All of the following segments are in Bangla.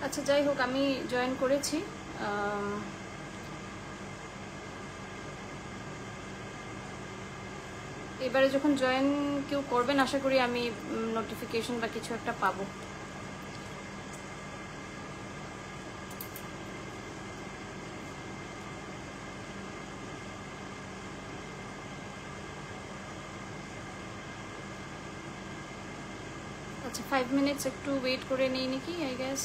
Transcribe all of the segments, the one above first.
আচ্ছা যাই হোক, আমি জয়েন করেছি। এবারে যখন জয়েন কেউ করবেন আশা করি আমি নোটিফিকেশন বা কিছু একটা পাবো। আচ্ছা 5 মিনিটস একটু ওয়েট করে নেই নাকি, আই গেস।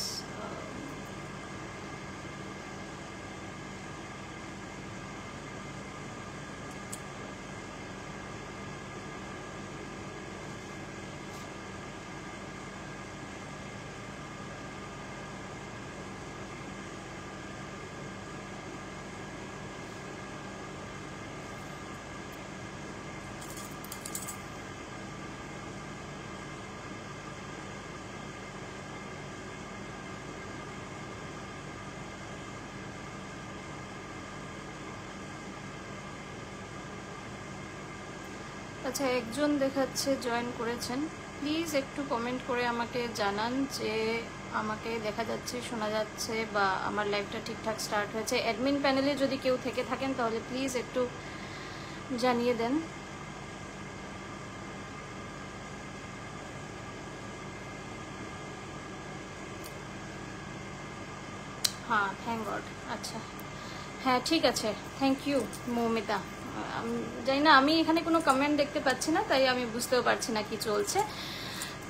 আচ্ছা একজন দেখাচ্ছে জয়েন করেছেন। প্লিজ একটু কমেন্ট করে আমাকে জানান যে আমাকে দেখা যাচ্ছে, শোনা যাচ্ছে, বা আমার লাইভটা ঠিকঠাক স্টার্ট হয়েছে। অ্যাডমিন প্যানেলে যদি কেউ থেকে থাকেন তাহলে প্লিজ একটু জানিয়ে দেন। হ্যাঁ, থ্যাংক গড। আচ্ছা হ্যাঁ ঠিক আছে, থ্যাংক ইউ মৌমিতা। জানি না, আমি এখানে কোনো কমেন্ট দেখতে পাচ্ছি না, তাই আমি বুঝতেও পারছি না কি চলছে।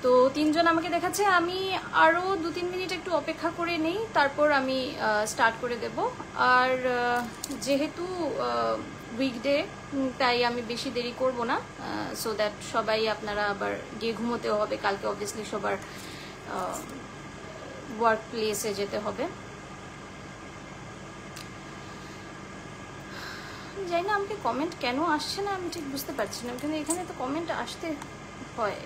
তো 3 জন আমাকে দেখাচ্ছে, আমি আরও 2-3 মিনিট একটু অপেক্ষা করে নেই, তারপর আমি স্টার্ট করে দেব। আর যেহেতু উইকডে, তাই আমি বেশি দেরি করব না, সো দ্যাট সবাই আপনারা আবার গিয়ে ঘুমোতেও হবে, কালকে অবভিয়াসলি সবার ওয়ার্ক প্লেসে যেতে হবে। জানি না আমাকে কমেন্ট কেন আসছে না, আমি ঠিক বুঝতে পারছি না। কিন্তু এখানে তো কমেন্ট আসতে হয়।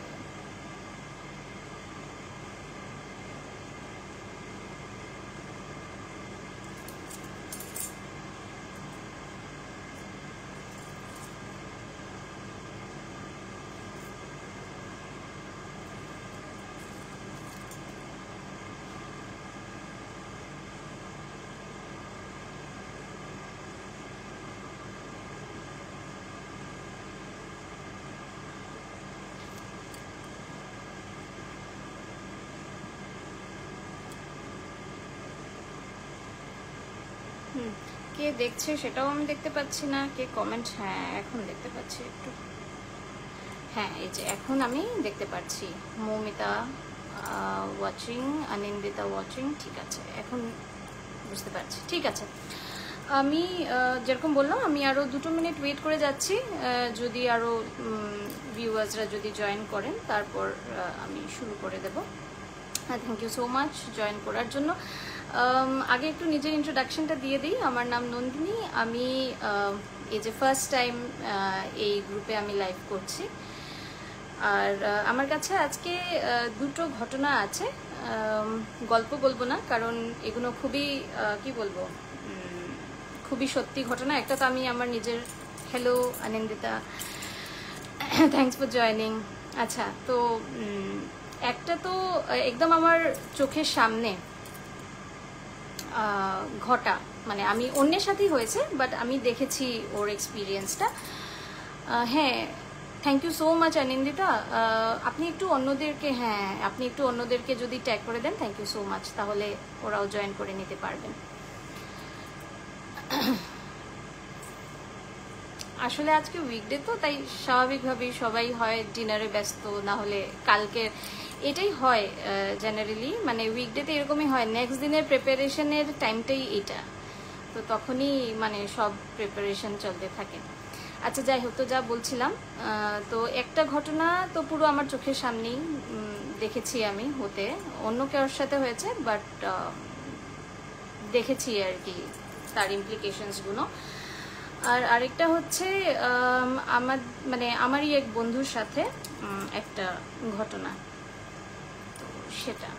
কে দেখছে সেটাও আমি দেখতে পাচ্ছি না, কে কমেন্ট, হ্যাঁ এখন দেখতে পাচ্ছি একটু। হ্যাঁ এই যে এখন আমি দেখতে পাচ্ছি মৌমিতা ওয়াচিং, আনন্দিতা ওয়াচিং, ঠিক আছে এখন বুঝতে পারছি। ঠিক আছে, আমি যেরকম বললাম আমি আরও 2 মিনিট ওয়েট করে যাচ্ছি, যদি আরও ভিউয়ার্সরা যদি জয়েন করেন তারপর আমি শুরু করে দেব। Thank you so much join করার জন্য। আগে একটু নিজের ইন্ট্রোডাকশনটা দিয়ে দিই। আমার নাম নন্দিনী, আমি এই যে ফার্স্ট টাইম এই গ্রুপে আমি লাইভ করছি। আর আমার কাছে আজকে 2টো ঘটনা আছে, গল্প বলবো না, কারণ এগুলো খুবই কি বলবো, খুবই সত্যি ঘটনা। একটা তো আমি আমার নিজের, hello Anandita, thanks for joining. আচ্ছা তো একটা তো একদম আমার চোখের সামনে ঘটা, মানে আমি অন্যের সাথেই হয়েছে, বাট আমি দেখেছি ওর এক্সপিরিয়েন্সটা। হ্যাঁ thank you so much Anandita. আপনি একটু অন্যদেরকে, হ্যাঁ আপনি একটু অন্যদেরকে যদি ট্যাগ করে দেন, থ্যাংক ইউ সো মাচ, তাহলে ওরাও জয়েন করে নিতে পারবেন। আসলে আজকে উইকডে তো, তাই স্বাভাবিকভাবেই সবাই হয় ডিনারে ব্যস্ত, না হলে কালকে এটাই হয় জেনারেলি, মানে উইকডেতে এরকমই হয়, নেক্সট দিনের প্রিপারেশনের টাইমটাই এটা, তো তখনই মানে সব প্রিপারেশন চলতে থাকে। আচ্ছা যাই হোক, তো যা বলছিলাম, তো একটা ঘটনা তো পুরো আমার চোখের সামনেই দেখেছি আমি হতে, অন্য কারোর সাথে হয়েছে, বাট দেখেছি আর কি তার ইমপ্লিকেশনসগুলো। আর আরেকটা হচ্ছে আমার, মানে আমারই এক বন্ধুর সাথে একটা ঘটনা, তো সেটা।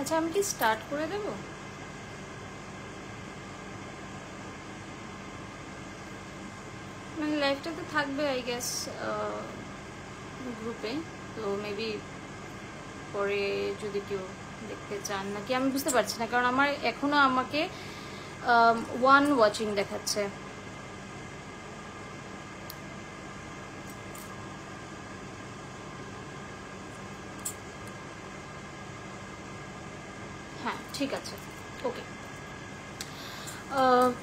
আচ্ছা আমি কি স্টার্ট করে দেব? মানে লাইভটা তো থাকবে আই গেস গ্রুপে, তো মেবি পরে যদি কেউ দেখতে চান নাকি আমি বুঝতে পারছি না, কারণ আমার এখনো আমাকে 1 ওয়াচিং দেখাচ্ছে। হ্যাঁ ঠিক আছে, ওকে।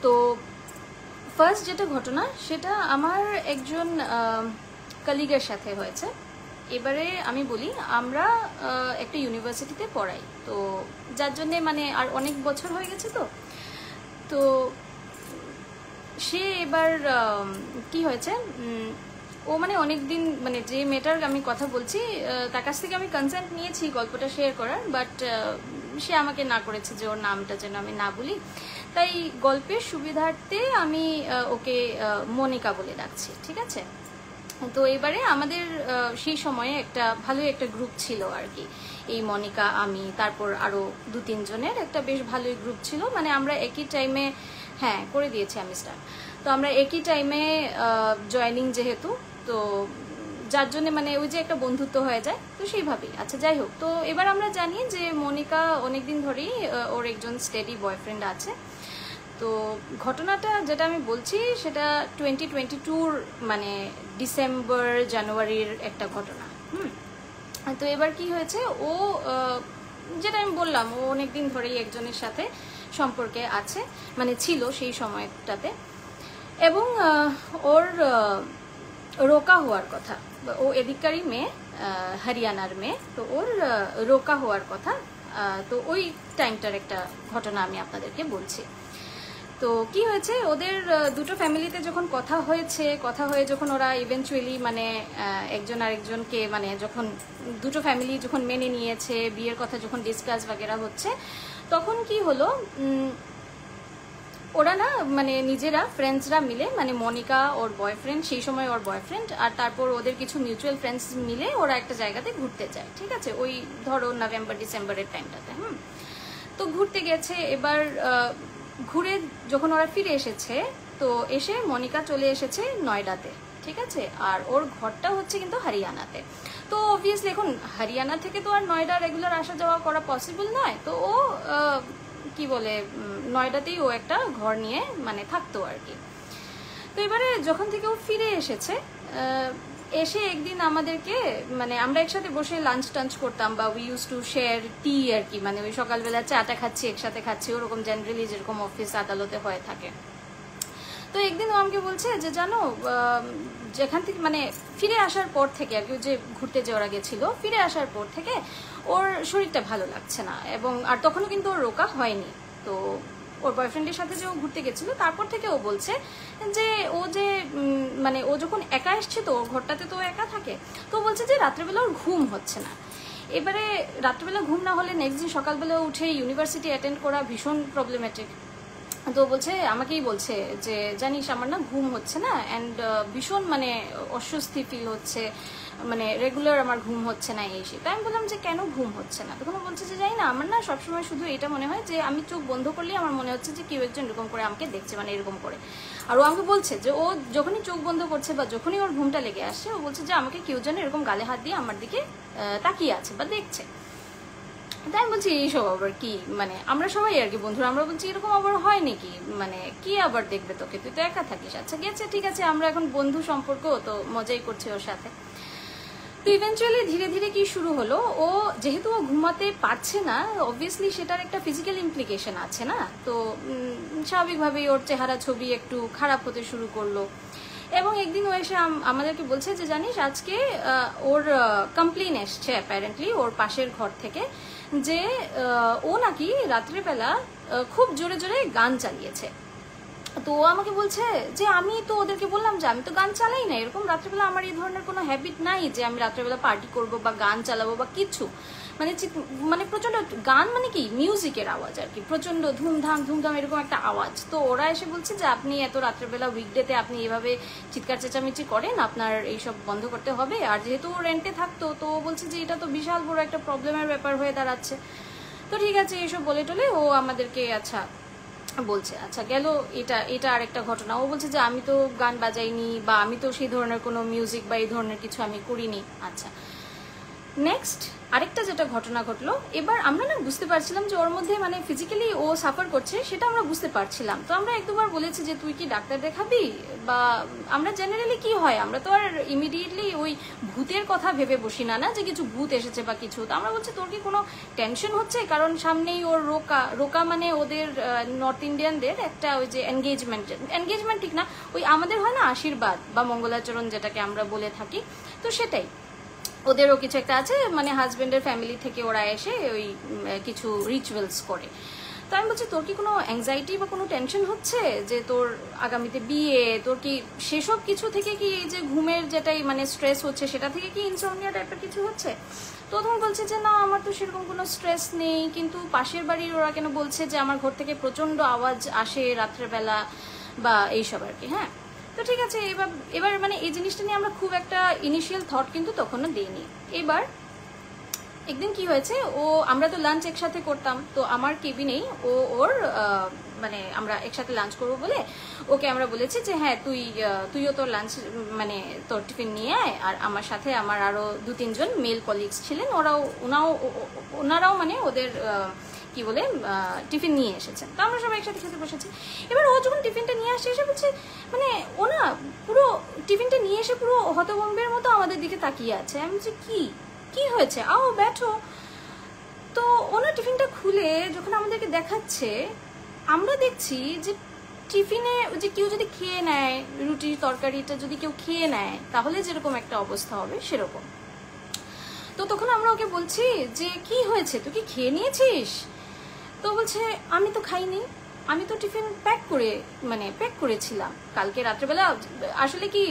তো ফার্স্ট যেটা ঘটনা সেটা আমার একজন কলিগের সাথে হয়েছে। এবারে আমি বলি, আমরা একটা ইউনিভার্সিটিতে পড়াই, তো যার জন্যে মানে আর অনেক বছর হয়ে গেছে, তো তো সে এবার কি হয়েছে, ও মানে অনেক দিন মানে যে মেয়েটার আমি কথা বলছি তার কাছ থেকে আমি কনসেন্ট নিয়েছি গল্পটা শেয়ার করার, বাট সে আমাকে না করেছে যে ওর নামটা যেন আমি না বলি, তাই গল্পের সুবিধার্থে আমি ওকে মনিকা বলে ডাকছি, ঠিক আছে? তো এবারে আমাদের সেই সময়ে একটা ভালোই একটা গ্রুপ ছিল আর কি, এই মনিকা, আমি, তারপর আরো 2-3 জনের একটা বেশ ভালোই গ্রুপ ছিল। মানে আমরা একই টাইমে, হ্যাঁ করে দিয়েছি আমি স্টার্ট, তো আমরা একই টাইমে জয়েনিং যেহেতু, তো যার জন্য মানে ওই যে একটা বন্ধুত্ব হয়ে যায়, তো সেইভাবেই। আচ্ছা যাই হোক, তো এবার আমরা জানি যে মনিকা অনেকদিন ধরেই ওর একজন স্টেডি বয়ফ্রেন্ড আছে। তো ঘটনাটা যেটা আমি বলছি সেটা 2022 মানে ডিসেম্বর জানুয়ারির একটা ঘটনা। তো এবার কি হয়েছে, ও যেটা আমি বললাম, ও অনেকদিন ধরেই একজনের সাথে সম্পর্কে আছে, মানে ছিল সেই সময়টাতে, এবং ওর রোকা হওয়ার কথা। ও এদিককারই মেয়ে, হরিয়ানার মেয়ে, তো ওর রোকা হওয়ার কথা। তো ওই টাইমটার একটা ঘটনা আমি আপনাদেরকে বলছি। তো কি হয়েছে, ওদের দুটো ফ্যামিলিতে যখন কথা হয়েছে, কথা হয়ে যখন ওরা ইভেন্চুয়ালি মানে একজন আরেকজনকে মানে যখন দুটো ফ্যামিলি যখন মেনে নিয়েছে, বিয়ের কথা যখন ডিসকাস বাগেরা হচ্ছে, তখন কি হলো, ওরা না মানে নিজেরা ফ্রেন্ডসরা মিলে, মানে মনিকা ওর বয়ফ্রেন্ড, সেই সময় ওর বয়ফ্রেন্ড, আর তারপর ওদের কিছু মিউচুয়াল ফ্রেন্ডস মিলে ওরা একটা জায়গাতে ঘুরতে যায়, ঠিক আছে? ওই ধরো নভেম্বর ডিসেম্বরের টাইমটাতে। তো ঘুরতে গেছে। এবার ঘুরে যখন ওরা ফিরে এসেছে, তো এসে মনিকা চলে এসেছে নয়ডাতে, ঠিক আছে? আর ওর ঘরটা হচ্ছে কিন্তু হরিয়ানাতে। তো অবভিয়াসলি এখন হরিয়ানা থেকে তো আর নয়ডা রেগুলার আসা যাওয়া করা পসিবল নয়, তো ও কি বলে নয়ডাতেই ও একটা ঘর নিয়ে মানে থাকতো আর কি। তো এবারে যখন থেকে ও ফিরে এসেছে, এসে একদিন আমাদেরকে মানে আমরা একসাথে বসে লাঞ্চ টাঞ্চ করতাম, বা উই ইউজ টু শেয়ার টি আর কি, মানে ওই সকালবেলা চাটা খাচ্ছি একসাথে খাচ্ছি, ওরকম জেনারেলি যেরকম অফিস আদালতে হয়ে থাকে। তো একদিন ও আমাকে বলছে যে জানো, যেখান থেকে মানে ফিরে আসার পর থেকে আর কি, যে ঘুরতে যে ওরা গেছিল, ফিরে আসার পর থেকে ওর শরীরটা ভালো লাগছে না, এবং আর তখনও কিন্তু ওর রোকা হয়নি। তো ওর বয়ফ্রেন্ডের সাথে যে ও ঘুরতে গেছিল, তারপর থেকে ও বলছে যে ও যে মানে ও যখন একা এসছে, তো ওর ঘরটাতে তো একা থাকে, তো বলছে যে রাত্রেবেলা ওর ঘুম হচ্ছে না। এবারে রাত্রেবেলা ঘুম না হলে নেক্সট দিন সকালবেলা উঠে ইউনিভার্সিটি অ্যাটেন্ড করা ভীষণ প্রবলেমেটিক। তো বলছে, আমাকেই বলছে যে জানিস আমার না ঘুম হচ্ছে না, অ্যান্ড ভীষণ মানে অস্বস্তি ফিল হচ্ছে, মানে রেগুলার আমার ঘুম হচ্ছে না এই সে। তাই আমি বললাম যে কেন ঘুম হচ্ছে না? তখন বলছে যে জানি না, আমার না সবসময় শুধু এটা মনে হয় যে আমি চোখ বন্ধ করলেই আমার মনে হচ্ছে যে কেউ একজন এরকম করে আমাকে দেখছে, মানে এরকম করে। আর ও আমাকে বলছে যে ও যখনই চোখ বন্ধ করছে বা যখনই ওর ঘুমটা লেগে আসছে, ও বলছে যে আমাকে কেউ যেন এরকম গালে হাত দিয়ে আমার দিকে তাকিয়ে আছে বা দেখছে। তাই বলছি এইসব আবার কি, মানে আমরা সবাই আর কি বন্ধুরা, আমরা বলছি এরকম আবার হয় নাকি, মানে কি আবার দেখবে তোকে, তুই তো একা থাকিস। আচ্ছা গেছে, ঠিক আছে, আমরা এখন বন্ধু সম্পর্ক, তো মজাই করছি ওর সাথে। তো ইভেন্চুয়ালি ধীরে ধীরে কি শুরু হলো, ও যেহেতু ও ঘুমাতে পারছে না, অবভিয়াসলি সেটার একটা ফিজিক্যাল ইমপ্লিকেশন আছে না, তো স্বাভাবিকভাবেই ওর চেহারা ছবি একটু খারাপ হতে শুরু করলো। এবং একদিন ও এসে আমাদেরকে বলছে যে জানিস আজকে ওর কমপ্লেন এসছে অ্যাপারেন্টলি ওর পাশের ঘর থেকে, যে ও নাকি রাত্রেবেলা খুব জোরে জোরে গান চালিয়েছে। তো ও আমাকে বলছে যে আমি তো ওদেরকে বললাম যে আমি তো গান চালাই না, এরকম রাত্রেবেলা আমার এই ধরনের কোনো হ্যাবিট নাই যে আমি রাত্রেবেলা পার্টি করব বা গান চালাবো বা কিছু, মানে মানে প্রচন্ড গান মানে কি মিউজিকের আওয়াজ আর কি, প্রচন্ড ধুমধাম ধুমধাম এরকম একটা আওয়াজ। তো ওরা এসে বলছে যে আপনি এত রাত্রেবেলা উইকডেতে আপনি এভাবে চিৎকার চেঁচামেচি করেন, আপনার এইসব বন্ধ করতে হবে। আর যেহেতু ও রেন্টে থাকতো, তো ও বলছে যে এটা তো বিশাল বড় একটা প্রবলেমের ব্যাপার হয়ে দাঁড়াচ্ছে। তো ঠিক আছে এইসব বলে টলে ও আমাদেরকে আচ্ছা বলছে, আচ্ছা গেল এটা এটা আরেকটা ঘটনা। ও বলছে যে আমি তো গান বাজাইনি বা আমি তো সেই ধরনের কোনো মিউজিক বা এই ধরনের কিছু আমি করিনি। আচ্ছা নেক্সট আরেকটা যেটা ঘটনা ঘটলো, এবার আমরা না বুঝতে পারছিলাম যে ওর মধ্যে মানে ফিজিক্যালি ও সাফার করছে, সেটা আমরা বুঝতে পারছিলাম। তো আমরা এক দুবার বলেছি যে তুই কি ডাক্তার দেখাবি, বা আমরা জেনারেলি কি হয় আমরা তো আর ইমিডিয়েটলি ওই ভূতের কথা ভেবে বসি না, না যে কিছু ভূত এসেছে বা কিছু। তো আমরা বলছি তোর কি কোনো টেনশন হচ্ছে, কারণ সামনেই ওর রোকা, রোকা মানে ওদের নর্থ ইন্ডিয়ানদের একটা ওই যে এনগেজমেন্ট ঠিক না, ওই আমাদের হয় না আশীর্বাদ বা মঙ্গলাচরণ যেটাকে আমরা বলে থাকি, তো সেটাই ওদেরও কিছু একটা আছে, মানে হাজবেন্ডের ফ্যামিলি থেকে ওরা এসে ওই কিছু রিচুয়ালস করে। তো আমি বলছি তোর কি কোনো অ্যাংজাইটি বা কোনো টেনশন হচ্ছে যে তোর আগামীতে বিয়ে, তোর কি সেসব কিছু থেকে কি এই যে ঘুমের যেটাই মানে স্ট্রেস হচ্ছে সেটা থেকে কি ইনসমনিয়া টাইপের কিছু হচ্ছে? তো তখন বলছে যে না আমার তো সেরকম কোনো স্ট্রেস নেই, কিন্তু পাশের বাড়ির ওরা কেন বলছে যে আমার ঘর থেকে প্রচন্ড আওয়াজ আসে রাত্রেবেলা বা এইসব আর কি। হ্যাঁ তো ঠিক আছে, এবার মানে এই জিনিসটা নিয়ে আমরা খুব একটা ইনিশিয়াল থট কিন্তু তখনও দিইনি। এবার একদিন কি হয়েছে, ও আমরা তো লাঞ্চ একসাথে করতাম, তো আমার কেবিনেই ও ওর মানে আমরা একসাথে লাঞ্চ করবো বলে ওকে আমরা বলেছি যে হ্যাঁ তুইও তোর লাঞ্চ মানে তোর টিফিন নিয়ে আয়, আর আমার সাথে আমার আরো 2-3 জন মেল কলিগস ছিলেন, ওনারাও মানে ওদের কি বলে টিফিন নিয়ে এসেছেন। তো আমরা সবাই একসাথে খেতে বসেছি। এবার ও যখন টিফিনটা নিয়ে আসছে এসে বলছে, মানে ও না পুরো টিফিনটা নিয়ে এসে পুরো হতভম্বের মতো আমাদের দিকে তাকিয়ে আছে। আমি বলছি কি হয়েছে, আও ব্যাঠো। তো ওনার টিফিনটা খুলে যখন আমাদেরকে দেখাচ্ছে, আমরা দেখছি যে টিফিনে যে কেউ যদি খেয়ে নেয়, রুটি তরকারিটা যদি কেউ খেয়ে নেয় তাহলে যেরকম একটা অবস্থা হবে সেরকম। তো তখন আমরা ওকে বলছি যে কি হয়েছে, তুই কি খেয়ে নিয়েছিস? তো বলছে আমি তো খাইনি, আমি তো টিফিন প্যাক করেছিলাম কালকে রাত্রেবেলা। আসলে কি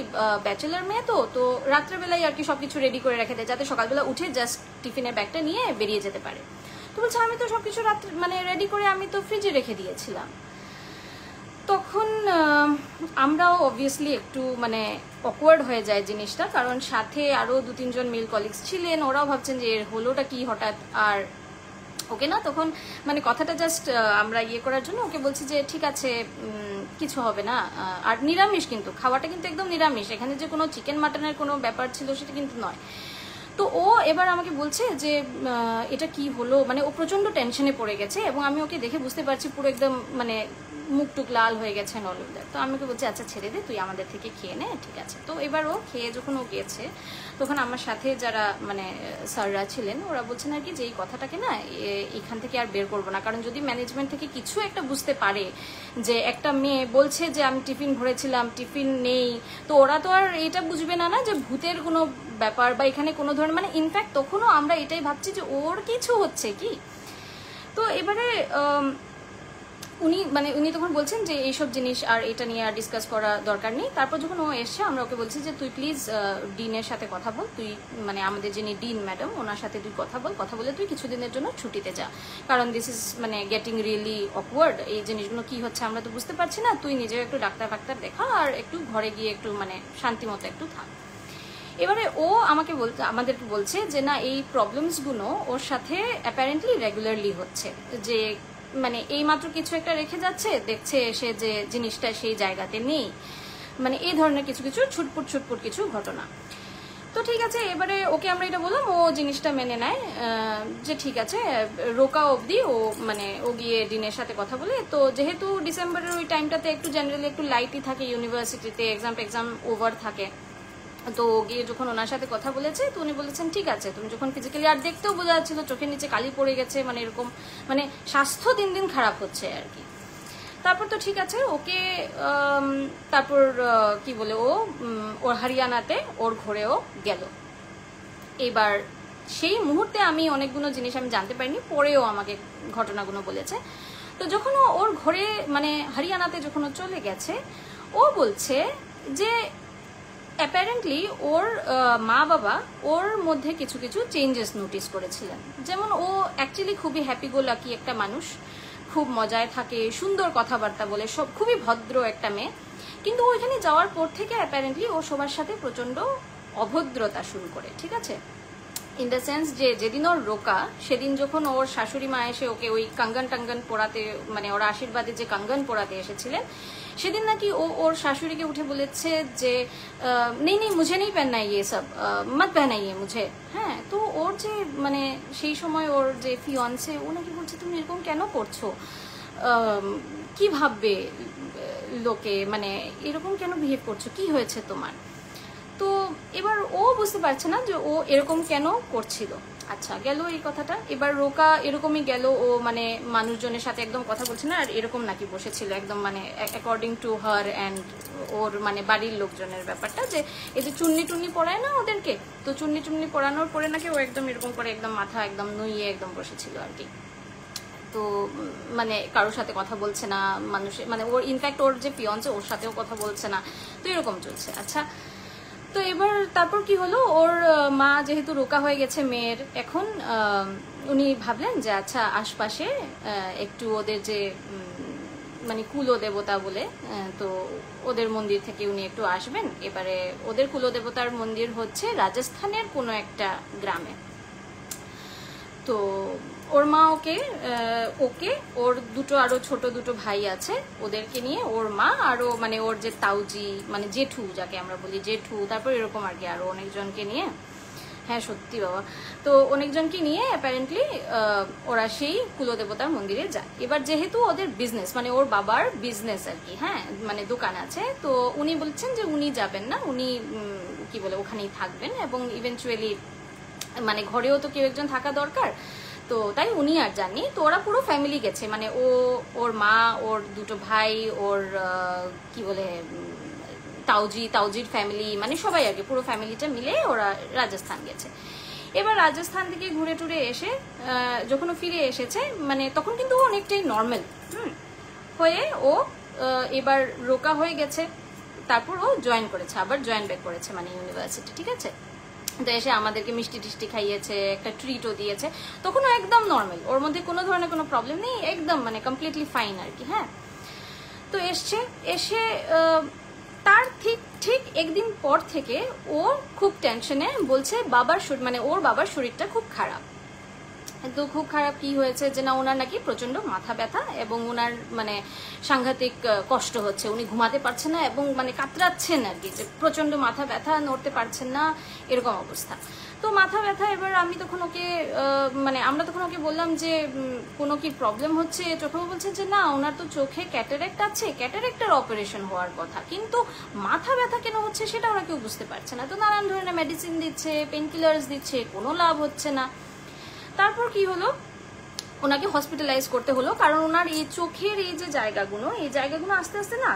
ব্যাচেলার মেয়ে তো রাত্রেবেলায় আর কি সবকিছু রেডি করে রেখে দেয় যাতে সকালবেলা উঠে জাস্ট টিফিনের ব্যাগটা নিয়ে বেরিয়ে যেতে পারে। তো বলছে আমি তো সবকিছু রাত্রে মানে রেডি করে আমি তো ফ্রিজে রেখে দিয়েছিলাম। তখন আমরাও অবভিয়াসলি একটু মানে অকওয়ার্ড হয়ে যায় জিনিসটা, কারণ সাথে আরো 2-3 জন মেল কলিগস ছিলেন, ওরাও ভাবছেন যে এর হলোটা কি হঠাৎ। আর ওকে না তখন মানে কথাটা জাস্ট আমরা ইয়ে করার জন্য ওকে বলছি যে ঠিক আছে কিছু হবে না, আর নিরামিষ কিন্তু খাওয়াটা কিন্তু একদম নিরামিষ, এখানে যে কোনো চিকেন মাটনের কোনো ব্যাপার ছিল সেটা কিন্তু নয়। তো ও এবার আমাকে বলছে যে এটা কি হলো, মানে ও প্রচন্ড টেনশনে পড়ে গেছে এবং আমি ওকে দেখে বুঝতে পারছি পুরো একদম মানে মুখ টুক লাল হয়ে গেছে নলুদের। তো আমি ওকে বলছি আচ্ছা ছেড়ে দে, তুই আমাদের থেকে খেয়ে নে, ঠিক আছে। তো এবার ও খেয়ে যখন ও গিয়েছে তখন আমার সাথে যারা মানে স্যাররা ছিলেন ওরা বলছেন আর কি যে এই কথাটাকে না এখান থেকে আর বের করবো না, কারণ যদি ম্যানেজমেন্ট থেকে কিছু একটা বুঝতে পারে যে একটা মেয়ে বলছে যে আমি টিফিন ভরেছিলাম টিফিন নেই, তো ওরা তো আর এটা বুঝবে না যে ভূতের কোনো ব্যাপার বা এখানে কোনো ধরনের মানে ইনফ্যাক্ট তখনও আমরা এটাই ভাবছি যে ওর কিছু হচ্ছে কি। তো এবারে উনি তখন বলছেন যে এইসব জিনিস আর এটা নিয়ে আর ডিসকাস করা দরকার নেই। তারপর যখন ও এসছে আমরা ওকে বলছি যে তুই প্লিজ ডিনের সাথে কথা বল, তুই মানে আমাদের যিনি ডিন ম্যাডাম ওনার সাথে তুই কথা বলে তুই কিছুদিনের জন্য ছুটিতে যা, কারণ দিস ইজ মানে গেটিং রিয়েলি অকওয়ার্ড, এই জিনিসগুলো কি হচ্ছে আমরা তো বুঝতে পারছি না, তুই নিজে একটু ডাক্তার দেখা আর একটু ঘরে গিয়ে একটু মানে শান্তি মতো একটু থাক। এবারে ও আমাদেরকে বলছে যে না এই প্রবলেমসগুলো ওর সাথে অ্যাপারেন্টলি রেগুলারলি হচ্ছে, যে মানে এই মাত্র কিছু একটা রেখে যাচ্ছে দেখছে এসে যে জিনিসটা সেই জায়গাতে নেই, মানে এই ধরনের কিছু ছুটপুট কিছু ঘটনা। তো ঠিক আছে এবারে ওকে আমরা এটা বললাম, ও জিনিসটা মেনে নেয় যে ঠিক আছে রোকা অবধি ও মানে ও গিয়ে ডিনের সাথে কথা বলে। তো যেহেতু ডিসেম্বরের ওই টাইমটাতে একটু জেনারেলি একটু লাইটই থাকে ইউনিভার্সিটিতে, এক্সাম ওভার থাকে, তো গিয়ে যখন ওনার সাথে কথা বলেছে তো উনি বলেছেন ঠিক আছে, তুমি যখন ফিজিক্যালি আর দেখতেও বোঝা যাচ্ছিল চোখের নিচে কালি পড়ে গেছে, মানে এরকম মানে স্বাস্থ্য দিন দিন খারাপ হচ্ছে আর কি। তারপর তো ঠিক আছে ওকে তারপর কি বলে ওর হরিয়ানাতে ওর ঘরেও গেল। এবার সেই মুহূর্তে আমি অনেকগুলো জিনিস আমি জানতে পারিনি, পরেও আমাকে ঘটনাগুলো বলেছে। তো যখন ওর ঘরে মানে হরিয়ানাতে যখন ও চলে গেছে ও বলছে যে অ্যাপারেন্টলি ওর মা বাবা ওর মধ্যে কিছু চেঞ্জেস নোটিস করেছিলেন। যেমন ও অ্যাকচুয়ালি খুবই হ্যাপি গো লাকি একটা মানুষ, খুব মজায় থাকে, সুন্দর কথাবার্তা বলে, সব খুবই ভদ্র একটা মেয়ে, কিন্তু ওইখানে যাওয়ার পর থেকে অ্যাপারেন্টলি ও সবার সাথে প্রচন্ড অভদ্রতা শুরু করে, ঠিক আছে। ইন দ্য সেন্স যে যেদিন ওর রোকা, সেদিন যখন ওর শাশুড়ি মা এসে ওকে ওই কাঙ্গন টাঙ্গন পড়াতে, মানে ওর আশীর্বাদে যে কাঙ্গন পড়াতে এসেছিলেন, সেদিন নাকি ও ওর শাশুড়িকে উঠে বলেছে যে নেই নেই মুঝে নেই পहनना ये सब मत पहनाइए मुझे। হ্যাঁ, তো ওর যে মানে সেই সময় ওর যে ফিয়ন্সে, ও নাকি বলছে তুমি এরকম কেন করছো, কি ভাববে লোকে, মানে এরকম কেন বিহেভ করছো, কি হয়েছে তোমার। তো এবার ও বুঝতে পারছে না যে ও এরকম কেন করছিল। আচ্ছা, গেল এই কথাটা। এবার রোকা এরকমই গেল, ও মানে মানুষজনের সাথে একদম কথা বলছে না, আর এরকম নাকি বসেছিল একদম, মানে অ্যাকর্ডিং টু হার অ্যান্ড ওর মানে বাড়ির লোকজনের ব্যাপারটা, যে এই যে চুন্নি টুন্নি পড়ায় না ওদেরকে, তো চুন্নি টুন্নি পড়ানোর পরে নাকি ও একদম এরকম করে একদম মাথা একদম নুইয়ে একদম বসেছিল আর কি। তো মানে কারোর সাথে কথা বলছে না মানুষের, মানে ওর ইনফ্যাক্ট ওর যে ফিয়ন্সে ওর সাথেও কথা বলছে না, তো এরকম চলছে। আচ্ছা, তো এবার তারপর কি হলো, ওর মা যেহেতু রোকা হয়ে গেছে মেয়ের, এখন উনি ভাবলেন যে আচ্ছা আশপাশে একটু ওদের যে মানে কুলদেবতা বলে, তো ওদের মন্দির থেকে উনি একটু আসবেন। এবারে ওদের কুলদেবতার মন্দির হচ্ছে রাজস্থানের কোনো একটা গ্রামে। তো ওর মা ওকে ওর দুটো আরো ছোট দুটো ভাই আছে, ওদেরকে নিয়ে ওর মা আরো মানে ওর যে তাউজি মানে জেঠু যাকে আমরা বলি জেঠু, তারপর এরকম আর কি আরো অনেকজনকে নিয়ে, হ্যাঁ সত্যি বাবা, তো অনেকজনকে নিয়ে অ্যাপারেন্টলি ওরা সেই কুলদেবতার মন্দিরে যায়। এবার যেহেতু ওদের বিজনেস, মানে ওর বাবার বিজনেস আর কি, হ্যাঁ মানে দোকান আছে, তো উনি বলছেন যে উনি যাবেন না, উনি কি বলে ওখানেই থাকবেন, এবং ইভেনচুয়ালি মানে ঘরেও তো কেউ একজন থাকা দরকার, তো তাই উনি আর যাননি। তো ওরা পুরো ফ্যামিলি গেছে, মানে ওর মা, ওর দুটো ভাই, ওর কি বলে তাউজির ফ্যামিলি, মানে সবাই আর কি পুরো ফ্যামিলিটা মিলে ওরা রাজস্থান গেছে। এবার রাজস্থান থেকে ঘুরে টুরে এসে যখন ও ফিরে এসেছে, মানে তখন কিন্তু ও অনেকটাই নর্মাল হয়ে ও এবার রোকা হয়ে গেছে। তারপর ও জয়েন করেছে, আবার জয়েন ব্যাক করেছে মানে ইউনিভার্সিটি, ঠিক আছে। তো এসে আমাদেরকে মিষ্টি টিষ্টি খাইয়েছে, একটা ট্রিটও দিয়েছে, তখন একদম নর্মাল, ওর মধ্যে কোনো ধরনের কোনো প্রবলেম নেই, একদম মানে কমপ্লিটলি ফাইন আর কি। হ্যাঁ, তো এসে তার ঠিক একদিন পর থেকে ও খুব টেনশনে বলছে বাবার শরীর, মানে ওর বাবার শরীরটা খুব খারাপ। তো খুব খারাপ কি হয়েছে, যে না ওনার নাকি প্রচন্ড মাথা ব্যথা, এবং ওনার মানে সাংঘাতিক কষ্ট হচ্ছে, উনি ঘুমাতে পারছেন না, এবং মানে কাতরাচ্ছেন আর কি, যে প্রচন্ড মাথা ব্যথা, নড়তে পারছেন না, এরকম অবস্থা। তো মাথা ব্যথা, এবার আমি তখন ওকে মানে আমরা তখন ওকে বললাম যে কোনো কি প্রবলেম হচ্ছে চোখে, বলছে যে না ওনার তো চোখে ক্যাটারেক্ট আছে, ক্যাটারেক্টের অপারেশন হওয়ার কথা, কিন্তু মাথা ব্যথা কেন হচ্ছে সেটা ওরা কেউ বুঝতে পারছে না। তো নানান ধরনের মেডিসিন দিচ্ছে, পেন কিলার্স দিচ্ছে, কোনো লাভ হচ্ছে না। তারপর কি হলো, ওনাকে হসপিটালাইজ করতে হলো, কারণ ওনার এই চোখের এই যে জায়গাগুলো, এই জায়গাগুলো আস্তে আস্তে না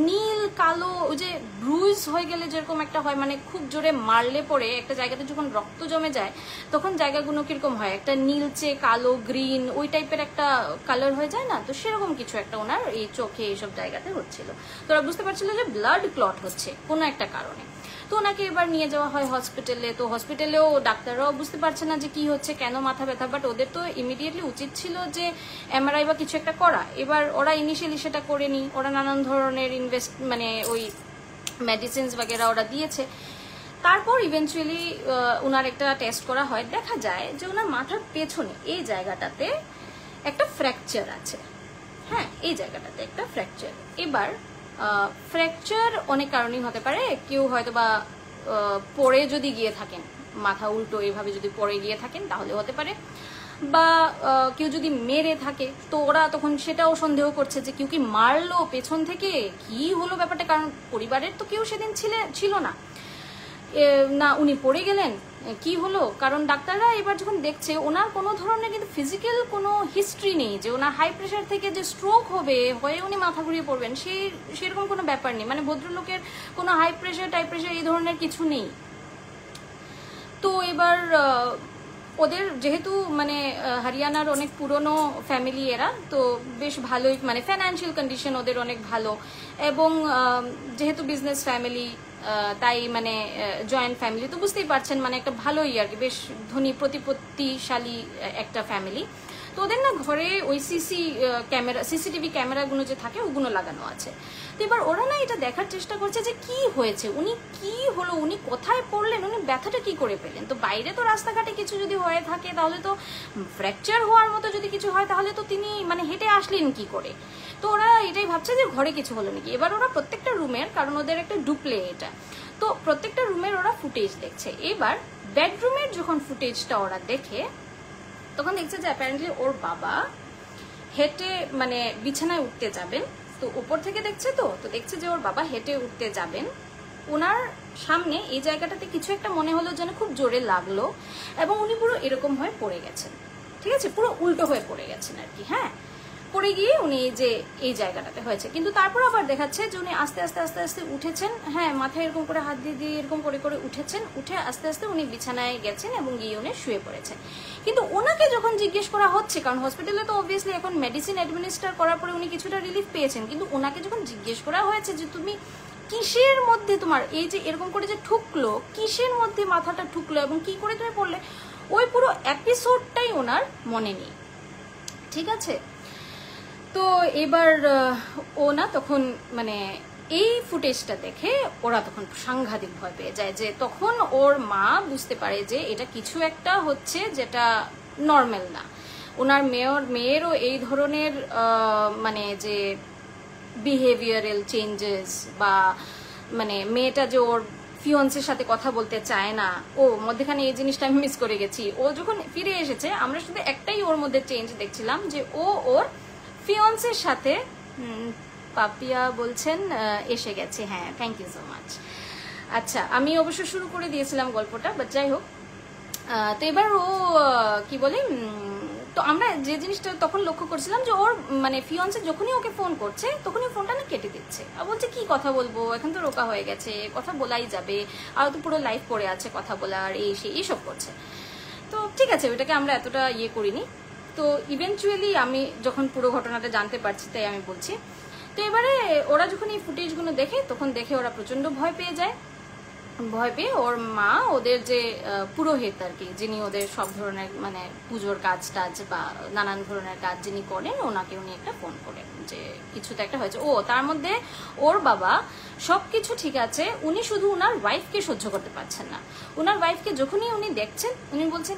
নীল কালো, ওই যে ব্রুজ হয়ে গেলে যেরকম একটা হয়, মানে খুব জোরে মারলে পরে একটা জায়গাতে যখন রক্ত জমে যায় তখন জায়গাগুলো কিরকম হয়, একটা নীলচে কালো গ্রিন ওই টাইপের একটা কালার হয়ে যায় না, তো সেরকম কিছু একটা ওনার এই চোখে এইসব জায়গাতে হচ্ছিল। তো ওরা বুঝতে পারছিল যে ব্লাড ক্লট হচ্ছে কোনো একটা কারণে। তো ওনাকে এবার নিয়ে যাওয়া হয় হসপিটালে। তো হসপিটালেও ডাক্তাররাও বুঝতে পারছে না যে কি হচ্ছে, কেন মাথা ব্যথা, বাট ওদের তো ইমিডিয়েটলি উচিত ছিল যে এমআরআই বা কিছু একটা করা। এবার ওরা ইনিশিয়ালি সেটা করেনি, ওরা নানান ধরনের মানে ওই মেডিসিনস বাগেরা ওরা দিয়েছে। তারপর ইভেন্চুয়ালি ওনার একটা টেস্ট করা হয়, দেখা যায় যে ওনার মাথার পেছনে এই জায়গাটাতে একটা ফ্র্যাকচার আছে। হ্যাঁ, এই জায়গাটাতে একটা ফ্র্যাকচার। এবার ফ্র্যাকচার অনেক কারণেই হতে পারে, কেউ হয়তো বা পড়ে যদি গিয়ে থাকেন, মাথা উল্টো এভাবে যদি পড়ে গিয়ে থাকেন তাহলে হতে পারে, বা কেউ যদি মেরে থাকে, তো ওরা তখন সেটাও সন্দেহ করছে যে কেউ কি মারলো পেছন থেকে, কি হলো ব্যাপারটা, কারণ পরিবারের তো কেউ সেদিন ছিল না, না উনি পড়ে গেলেন, কি হলো। কারণ ডাক্তাররা এবার যখন দেখছে ওনার কোনো ধরনের কিন্তু ফিজিক্যাল কোনো হিস্ট্রি নেই, যে ওনার হাই প্রেশার থেকে যে স্ট্রোক হয়ে উনি মাথা ঘুরিয়ে পড়বেন, সেরকম কোনো ব্যাপার নেই, মানে ভদ্রলোকের কোনো হাই প্রেশার টাই প্রেশার এই ধরনের কিছু নেই। তো এবার ওদের যেহেতু মানে হরিয়ানার অনেক পুরনো ফ্যামিলি এরা, তো বেশ ভালোই মানে ফাইন্যান্সিয়াল কন্ডিশন ওদের অনেক ভালো, এবং যেহেতু বিজনেস ফ্যামিলি তাই মানে জয়েন্ট ফ্যামিলি, তো বুঝতেই পারছেন মানে একটা ভালোই আর কি, বেশ ধনী প্রতিপত্তিশালী একটা ফ্যামিলি। তো ওদের না ঘরে ওই সিসিটিভি ক্যামেরাগুলো যে থাকে ওগুলো লাগানো আছে। তো এবার ওরা না এটা দেখার চেষ্টা করছে যে কি হয়েছে, উনি কি হলো, উনি কোথায় পড়লেন, উনি ব্যথাটা কি করে পেলেন। তো বাইরে তো রাস্তাঘাটে কিছু যদি হয়ে থাকে তাহলে তো ফ্র্যাকচার হওয়ার মতো যদি কিছু হয় তাহলে তো তিনি মানে হেঁটে আসলেন কি করে। তো ওরা এটাই ভাবছে যে ঘরে কিছু হলো নাকি। এবার ওরা প্রত্যেকটা রুমের, কারণ ওদের একটা ডুপ্লে এটা, তো প্রত্যেকটা রুমের ওরা ফুটেজ দেখছে। এবার বেডরুমের যখন ফুটেজটা ওরা দেখে তখন দেখছে যে অ্যাপারেন্টলি ওর বাবা হেঁটে মানে বিছানায় উঠতে যাবেন, তো উপর থেকে দেখছে, তো দেখছে যে ওর বাবা হেঁটে উঠতে যাবেন, ওনার সামনে এই জায়গাটাতে কিছু একটা মনে হলো যেন খুব জোরে লাগলো এবং উনি পুরো এরকম হয়ে পড়ে গেছেন, ঠিক আছে, পুরো উল্টো হয়ে পড়ে গেছেন আর কি। হ্যাঁ, পড়ে গিয়ে উনি যে এই জায়গাটাতে হয়েছে, কিন্তু তারপর আবার দেখাচ্ছে যে উনি আস্তে আস্তে আস্তে আস্তে উঠেছেন। হ্যাঁ, মাথায় এরকম করে হাত দিয়ে দিয়ে এরকম করে করে উঠেছেন, উঠে আস্তে আস্তে উনি বিছানায় গেছেন এবং গিয়ে উনি শুয়ে পড়েছেন। কিন্তু ওনাকে যখন জিজ্ঞেস করা হচ্ছে, কারণ হসপিটালে তো অবভিয়াসলি এখন মেডিসিন অ্যাডমিনিস্টার করার পরে উনি কিছুটা রিলিফ পেয়েছেন, কিন্তু ওনাকে যখন জিজ্ঞেস করা হয়েছে যে তুমি কিসের মধ্যে তোমার এই যে এরকম করে যে ঠুকলো, কিসের মধ্যে মাথাটা ঠুকলো এবং কি করে তুমি পড়লে, ওই পুরো এপিসোডটাই ওনার মনে নেই, ঠিক আছে। তো এবার ও না তখন মানে এই ফুটেজটা দেখে ওরা তখন সাংঘাতিক ভয় পেয়ে যায়, যে তখন ওর মা বুঝতে পারে যে এটা কিছু একটা হচ্ছে যেটা নর্মাল না। ওনার মেয়েরও এই ধরনের মানে যে বিহেভিয়ারাল চেঞ্জেস বা মানে মেয়েটা যে ওর ফিয়ন্সের সাথে কথা বলতে চায় না, ও মধ্যেখানে এই জিনিসটা আমি মিস করে গেছি। ও যখন ফিরে এসেছে আমরা শুধু একটাই ওর মধ্যে চেঞ্জ দেখছিলাম, যে ও ওর ফিয়ন্সের সাথে পাপিয়া বলছেন এসে গেছে। হ্যাঁ, থ্যাংক ইউ সো মাচ। আচ্ছা, আমি অবশ্য শুরু করে দিয়েছিলাম গল্পটা, বাট যাই হোক। তো এবার ও কি বলে, তো আমরা যে জিনিসটা তখন লক্ষ্য করছিলাম যে ওর মানে ফিয়ন্সে যখনই ওকে ফোন করছে তখনই ফোনটা না কেটে দিচ্ছে, আর বলছে কি কথা বলবো, এখন তো রোকা হয়ে গেছে, কথা বলাই যাবে, আর তো পুরো লাইফ পড়ে আছে কথা বলার, এই সেই এইসব করছে। তো ঠিক আছে, ওইটাকে আমরা এতটা ইয়ে করিনি। তো ইভেনচুয়ালি আমি যখন পুরো ঘটনাটা জানতে পারছি তাই আমি বলছি। তো এবারে ওরা যখন এই ফুটেজগুলো দেখে তখন দেখে ওরা প্রচন্ড ভয় পেয়ে যায়। ভয় পেয়ে ওর মা ওদের যে পুরোহিত আর কি, যিনি ওদের সব ধরনের মানে পুজোর কাজ টাজ বা নানান ধরনের কাজ যিনি করেন, ওনাকে উনি একটা ফোন করেন যে কিছু তো একটা হয়েছে। ও তার মধ্যে ওর বাবা সবকিছু ঠিক আছে, উনি শুধু ওনার ওয়াইফকে সহ্য করতে পারছেন না। ওনার ওয়াইফকে যখনই উনি দেখছেন উনি বলছেন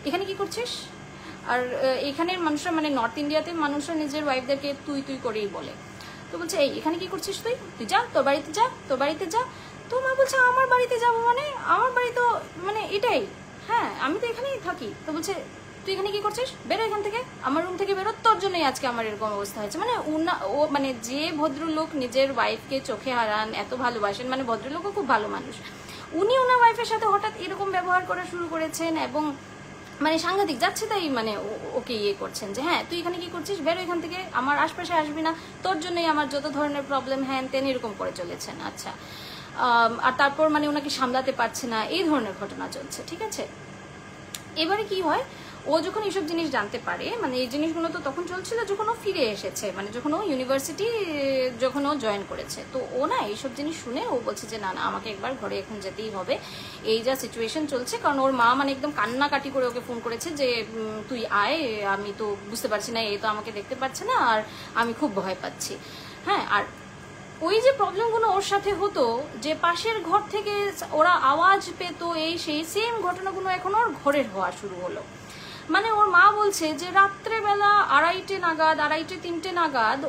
এখানে কি করছিস। আর এখানের মানুষরা মানে নর্থ ইন্ডিয়াতে মানুষরা নিজের ওয়াইফদেরকে তুই তুই করেই বলে। তো বলছে এই এখানে কি করছিস, তুই তুই যা, তোর বাড়িতে যা, তোর বাড়িতে যা। তো মা বলছে আমার বাড়িতে যাবো মানে, আমার বাড়ি তো মানে এটাই, হ্যাঁ আমি তো এখানেই থাকি। তো বলছে তুই এখানে কি করছিস, বেরো এখান থেকে, আমার রুম থেকে বেরো, তোর জন্যই আজকে আমার এরকম অবস্থা হয়েছে। মানে ও মানে যে ভদ্রলোক নিজের ওয়াইফকে চোখে হারান, এত ভালোবাসেন, মানে ভদ্রলোকও খুব ভালো মানুষ, উনি ওনার ওয়াইফের সাথে হঠাৎ এরকম ব্যবহার করা শুরু করেছেন এবং মানে সাংঘাতিক যাচ্ছে তাই মানে ওকে ইয়ে করছেন যে হ্যাঁ তুই এখানে কি করছিস, বেরো এখান থেকে, আমার আশপাশে আসবি না, তোর জন্যই আমার যত ধরনের প্রবলেম, হ্যান তেন এরকম করে চলেছেন। আচ্ছা, আর তারপর মানে ওনাকে সামলাতে পারছে না, এই ধরনের ঘটনা চলছে, ঠিক আছে। এবারে কি হয়, ও যখন এইসব জিনিস জানতে পারে, মানে এই জিনিসগুলো তো তখন চলছিল যখন ও ফিরে এসেছে, মানে যখন ও ইউনিভার্সিটি যখন ও জয়েন করেছে। তো ও না এইসব জিনিস শুনে ও বলছে যে না না আমাকে একবার ঘরে এখন যেতেই হবে, এই যা সিচুয়েশন চলছে। কারণ ওর মা মানে একদম কান্নাকাটি করে ওকে ফোন করেছে যে তুই আয়, আমি তো বুঝতে পারছি না, এই তো আমাকে দেখতে পাচ্ছে না, আর আমি খুব ভয় পাচ্ছি। হ্যাঁ, আর ওই যে প্রবলেমগুলো ওর সাথে হতো, যে পাশের ঘর থেকে ওরা আওয়াজ পেত, এই সেই সেম ঘটনাগুলো এখন ওর ঘরের হওয়া শুরু হলো। মানে ওর মা বলছে যে রাত্রেবেলা 2:30-3টে নাগাদ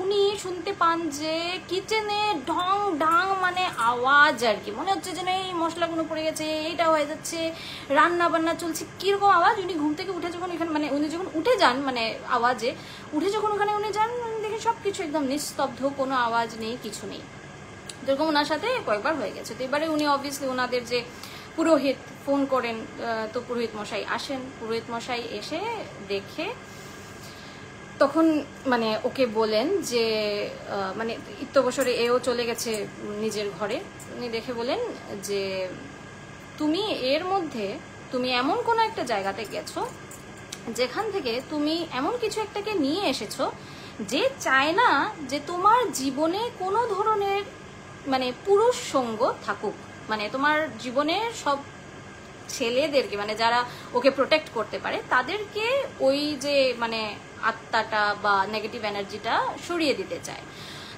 উনি শুনতে পান যে কিচেনে ঢং ঢাং মানে আওয়াজ আর কি, মনে হচ্ছে যেন এই মশলাগুলো পড়ে গেছে, এইটা হয়ে যাচ্ছে, রান্না বান্না চলছে, কিরকম আওয়াজ। উনি ঘুম থেকে উঠে যখন এখানে মানে উনি যখন উঠে যান, মানে আওয়াজে উঠে যখন ওখানে উনি যান, দেখে সবকিছু একদম নিস্তব্ধ, কোনো আওয়াজ নেই, কিছু নেই। যেরকম ওনার সাথে কয়েকবার হয়ে গেছে। তো এবারে উনি অবভিয়াসলি ওনাদের যে পুরোহিত ফোন করেন, তো পুরোহিত মশাই আসেন, পুরোহিত মশাই এসে দেখে তখন মানে ওকে বলেন যে মানে ইত্যবসরে এও চলে গেছে নিজের ঘরে, উনি দেখে বলেন যে তুমি এর মধ্যে তুমি এমন কোনো একটা জায়গাতে গেছো যেখান থেকে তুমি এমন কিছু একটাকে নিয়ে এসেছো যে চায় না যে তোমার জীবনে কোনো ধরনের মানে পুরুষ সঙ্গ থাকুক, মানে তোমার জীবনের সব ছেলেদেরকে মানে যারা ওকে প্রোটেক্ট করতে পারে তাদেরকে ওই যে মানে আত্মাটা বা নেগেটিভ এনার্জিটা সরিয়ে দিতে চায়।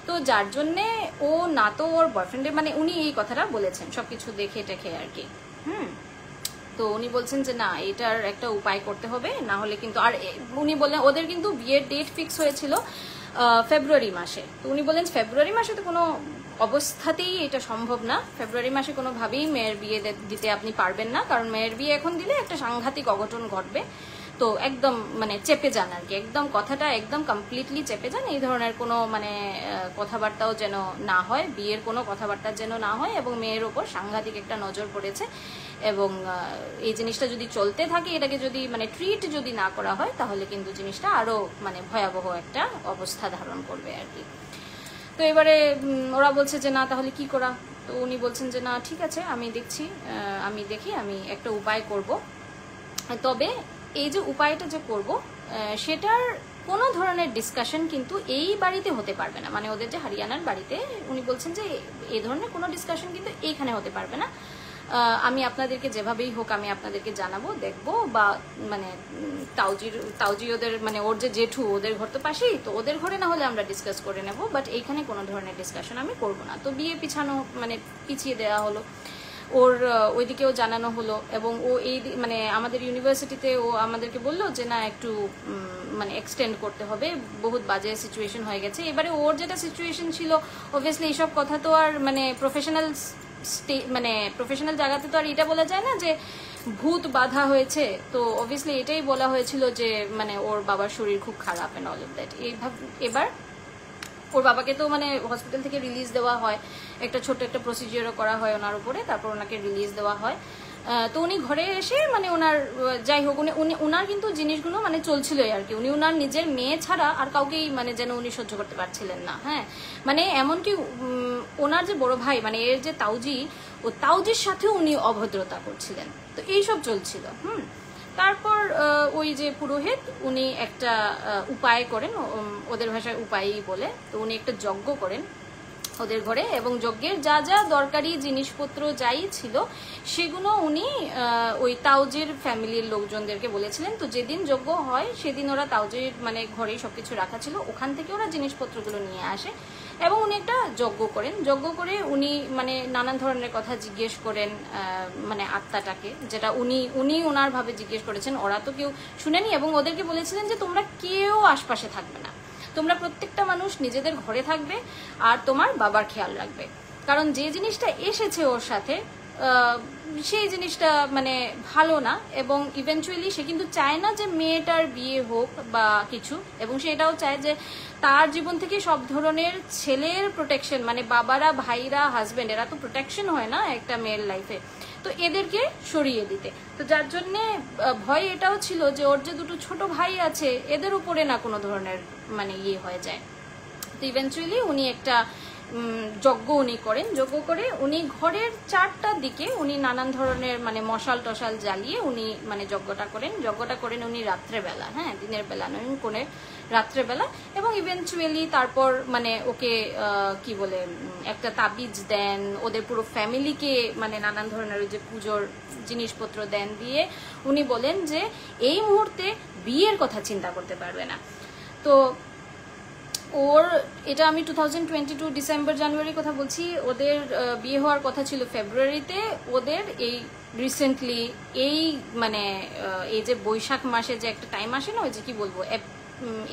তো যার জন্যে ও না তো ওর বয়ফ্রেন্ডের মানে উনি এই কথাটা বলেছেন সবকিছু দেখে টেখে আর কি। তো উনি বলছেন যে না এটার একটা উপায় করতে হবে, না হলে কিন্তু আর উনি বললেন ওদের কিন্তু বিয়ের ডেট ফিক্স হয়েছিল ফেব্রুয়ারি মাসে। তো উনি বললেন ফেব্রুয়ারি মাসে তো কোনো অবস্থাতেই এটা সম্ভব না, ফেব্রুয়ারি মাসে কোনোভাবেই মেয়ের বিয়ে দিতে আপনি পারবেন না, কারণ মেয়ের বিয়ে এখন দিলে একটা সাংঘাতিক অঘটন ঘটবে। তো একদম মানে চেপে যান আর কি, একদম কথাটা একদম কমপ্লিটলি চেপে যান, এই ধরনের কোনো মানে কথাবার্তাও যেন না হয়, বিয়ের কোনো কথাবার্তা যেন না হয়, এবং মেয়ের ওপর সাংঘাতিক একটা নজর পড়েছে এবং এই জিনিসটা যদি চলতে থাকে, এটাকে যদি মানে ট্রিট যদি না করা হয় তাহলে কিন্তু জিনিসটা আরো মানে ভয়াবহ একটা অবস্থা ধারণ করবে আর কি। তো এবারে ওরা বলছে যে না তাহলে কি করা, তো উনি বলছেন যে না ঠিক আছে আমি দেখছি, আমি একটা উপায় করব, তবে এই যে উপায়টা যে করব সেটার কোনো ধরনের ডিসকাশন কিন্তু এই বাড়িতে হতে পারবে না, মানে ওদের যে হরিয়ানার বাড়িতে উনি বলছেন যে এই ধরনের কোনো ডিসকাশন কিন্তু এইখানে হতে পারবে না, আমি আপনাদেরকে যেভাবেই হোক আমি আপনাদেরকে জানাবো, দেখবো, বা মানে তাউজি ওদের মানে ওর যে জেঠু ওদের ঘর তো পাশেই, তো ওদের ঘরে না হলে আমরা ডিসকাস করে নেব, বাট এইখানে কোনো ধরনের ডিসকাশন আমি করবো না। তো বিয়ে পিছিয়ে দেওয়া হলো, ওর ওইদিকেও জানানো হলো, এবং ও এই মানে আমাদের ইউনিভার্সিটিতে ও আমাদেরকে বললো যে না একটু মানে এক্সটেন্ড করতে হবে, বহুত বাজে সিচুয়েশন হয়ে গেছে। এবারে ওর যেটা সিচুয়েশন ছিল অবভিয়াসলি এইসব কথা তো আর মানে প্রফেশনাল জায়গাতে তো আর এটা বলা যায় না যে ভূত বাধা হয়েছে, তো অবভিয়াসলি এটাই বলা হয়েছিল যে মানে ওর বাবার শরীর খুব খারাপ এন্ড অল অফ দ্যাট। এবার ওর বাবাকে তো মানে হসপিটাল থেকে রিলিজ দেওয়া হয়, একটা ছোট একটা প্রসিজিওরও করা হয় ওনার উপরে, তারপর ওনাকে রিলিজ দেওয়া হয়। তো উনি ঘরে এসে মানে ওনার যাই হোক ওনার কিন্তু জিনিসগুলো মানে চলছিলই আর কি, উনি ওনার নিজের মেয়ে ছাড়া আর কাউকেই মানে যেন উনি সহ্য করতে পারছিলেন না। হ্যাঁ মানে এমনকি ওনার যে বড় ভাই মানে এর যে তাউজি, ও তাউজির সাথেও উনি অভদ্রতা করছিলেন, তো এইসব চলছিল। তারপর ওই যে পুরোহিত উনি একটা উপায় করেন, ওদের ভাষায় উপায়ই বলে, তো উনি একটা যজ্ঞ করেন ওদের ঘরে, এবং যজ্ঞের যা যা দরকারি জিনিসপত্র যাই ছিল সেগুলো উনি ওই তাউজির ফ্যামিলির লোকজনদেরকে বলেছিলেন। তো যেদিন যজ্ঞ হয় সেদিন ওরা তাউজির মানে ঘরেই সবকিছু রাখা ছিল, ওখান থেকে ওরা জিনিসপত্রগুলো নিয়ে আসে এবং উনি একটা যজ্ঞ করেন। যজ্ঞ করে উনি মানে নানান ধরনের কথা জিজ্ঞেস করেন মানে আত্মাটাকে, যেটা উনি ওনার ভাবে জিজ্ঞেস করেছেন, ওরা তো কেউ শুনেনি, এবং ওদেরকে বলেছিলেন যে তোমরা কেউ আশপাশে থাকবে না, তোমরা প্রত্যেকটা মানুষ নিজেদের ঘরে থাকবে আর তোমার বাবার খেয়াল রাখবে, কারণ যে জিনিসটা এসেছে ওর সাথে সেই জিনিসটা মানে ভালো না, এবং ইভেনচুয়ালি সে কিন্তু চায় না যে মেয়েটার বিয়ে হোক বা কিছু, এবং সে এটাও চায় যে তার জীবন থেকে সব ধরনের ছেলের প্রোটেকশন মানে বাবারা ভাইরা হাজবেন্ড এরা তো প্রোটেকশন হয় না একটা মেয়ের লাইফে, তো এদেরকে সরিয়ে দিতে। তো যার জন্যে ভয় এটাও ছিল যে ওর যে দুটো ছোট ভাই আছে এদের উপরে না কোনো ধরনের মানে ইয়ে হয়ে যায়। তো ইভেনচুয়ালি উনি একটা যজ্ঞ উনি করেন, যজ্ঞ করে উনি ঘরের 4টার দিকে উনি নানান ধরনের মানে মশাল টশাল জ্বালিয়ে উনি মানে যজ্ঞটা করেন উনি রাত্রেবেলা, হ্যাঁ দিনের বেলা নয়, কোনে রাত্রেবেলা, এবং ইভেনচুয়ালি তারপর মানে ওকে কি বলে একটা তাবিজ দেন, ওদের পুরো ফ্যামিলিকে মানে নানান ধরনের যে পুজোর জিনিসপত্র দেন, দিয়ে উনি বলেন যে এই মুহূর্তে বিয়ের কথা চিন্তা করতে পারবে না। তো ওর এটা আমি 2022 ডিসেম্বর জানুয়ারির কথা বলছি, ওদের বিয়ে হওয়ার কথা ছিল ফেব্রুয়ারিতে, ওদের এই রিসেন্টলি এই মানে এই যে বৈশাখ মাসে যে একটা টাইম আসে না, ওই যে কি বলবো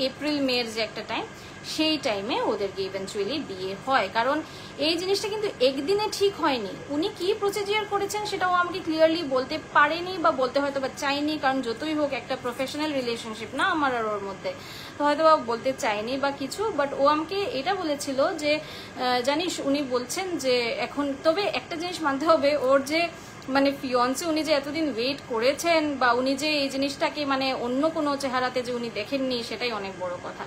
এপ্রিল মের যে একটা টাইম, সেই টাইমে ওদেরকে ইভেন্চুয়ালি বিয়ে হয়। কারণ এই জিনিসটা কিন্তু একদিনে ঠিক হয়নি, উনি কি প্রসিজিওর করেছেন সেটাও আমাকে ক্লিয়ারলি বলতে পারেনি বা বলতে হয়তো বা চাইনি, কারণ যতই হোক একটা প্রফেশনাল রিলেশনশিপ না আমার আর ওর মধ্যে, তো হয়তো বা বলতে চাইনি বা কিছু, বাট ও আমাকে এটা বলেছিল যে জানিস উনি বলছেন যে এখন, তবে একটা জিনিস মানতে হবে ওর যে মানে ফিয়ন্সে উনি যে এতদিন ওয়েট করেছেন বা উনি যে এই জিনিসটাকে মানে অন্য কোনো চেহারাতে যে উনি দেখেননি সেটাই অনেক বড় কথা।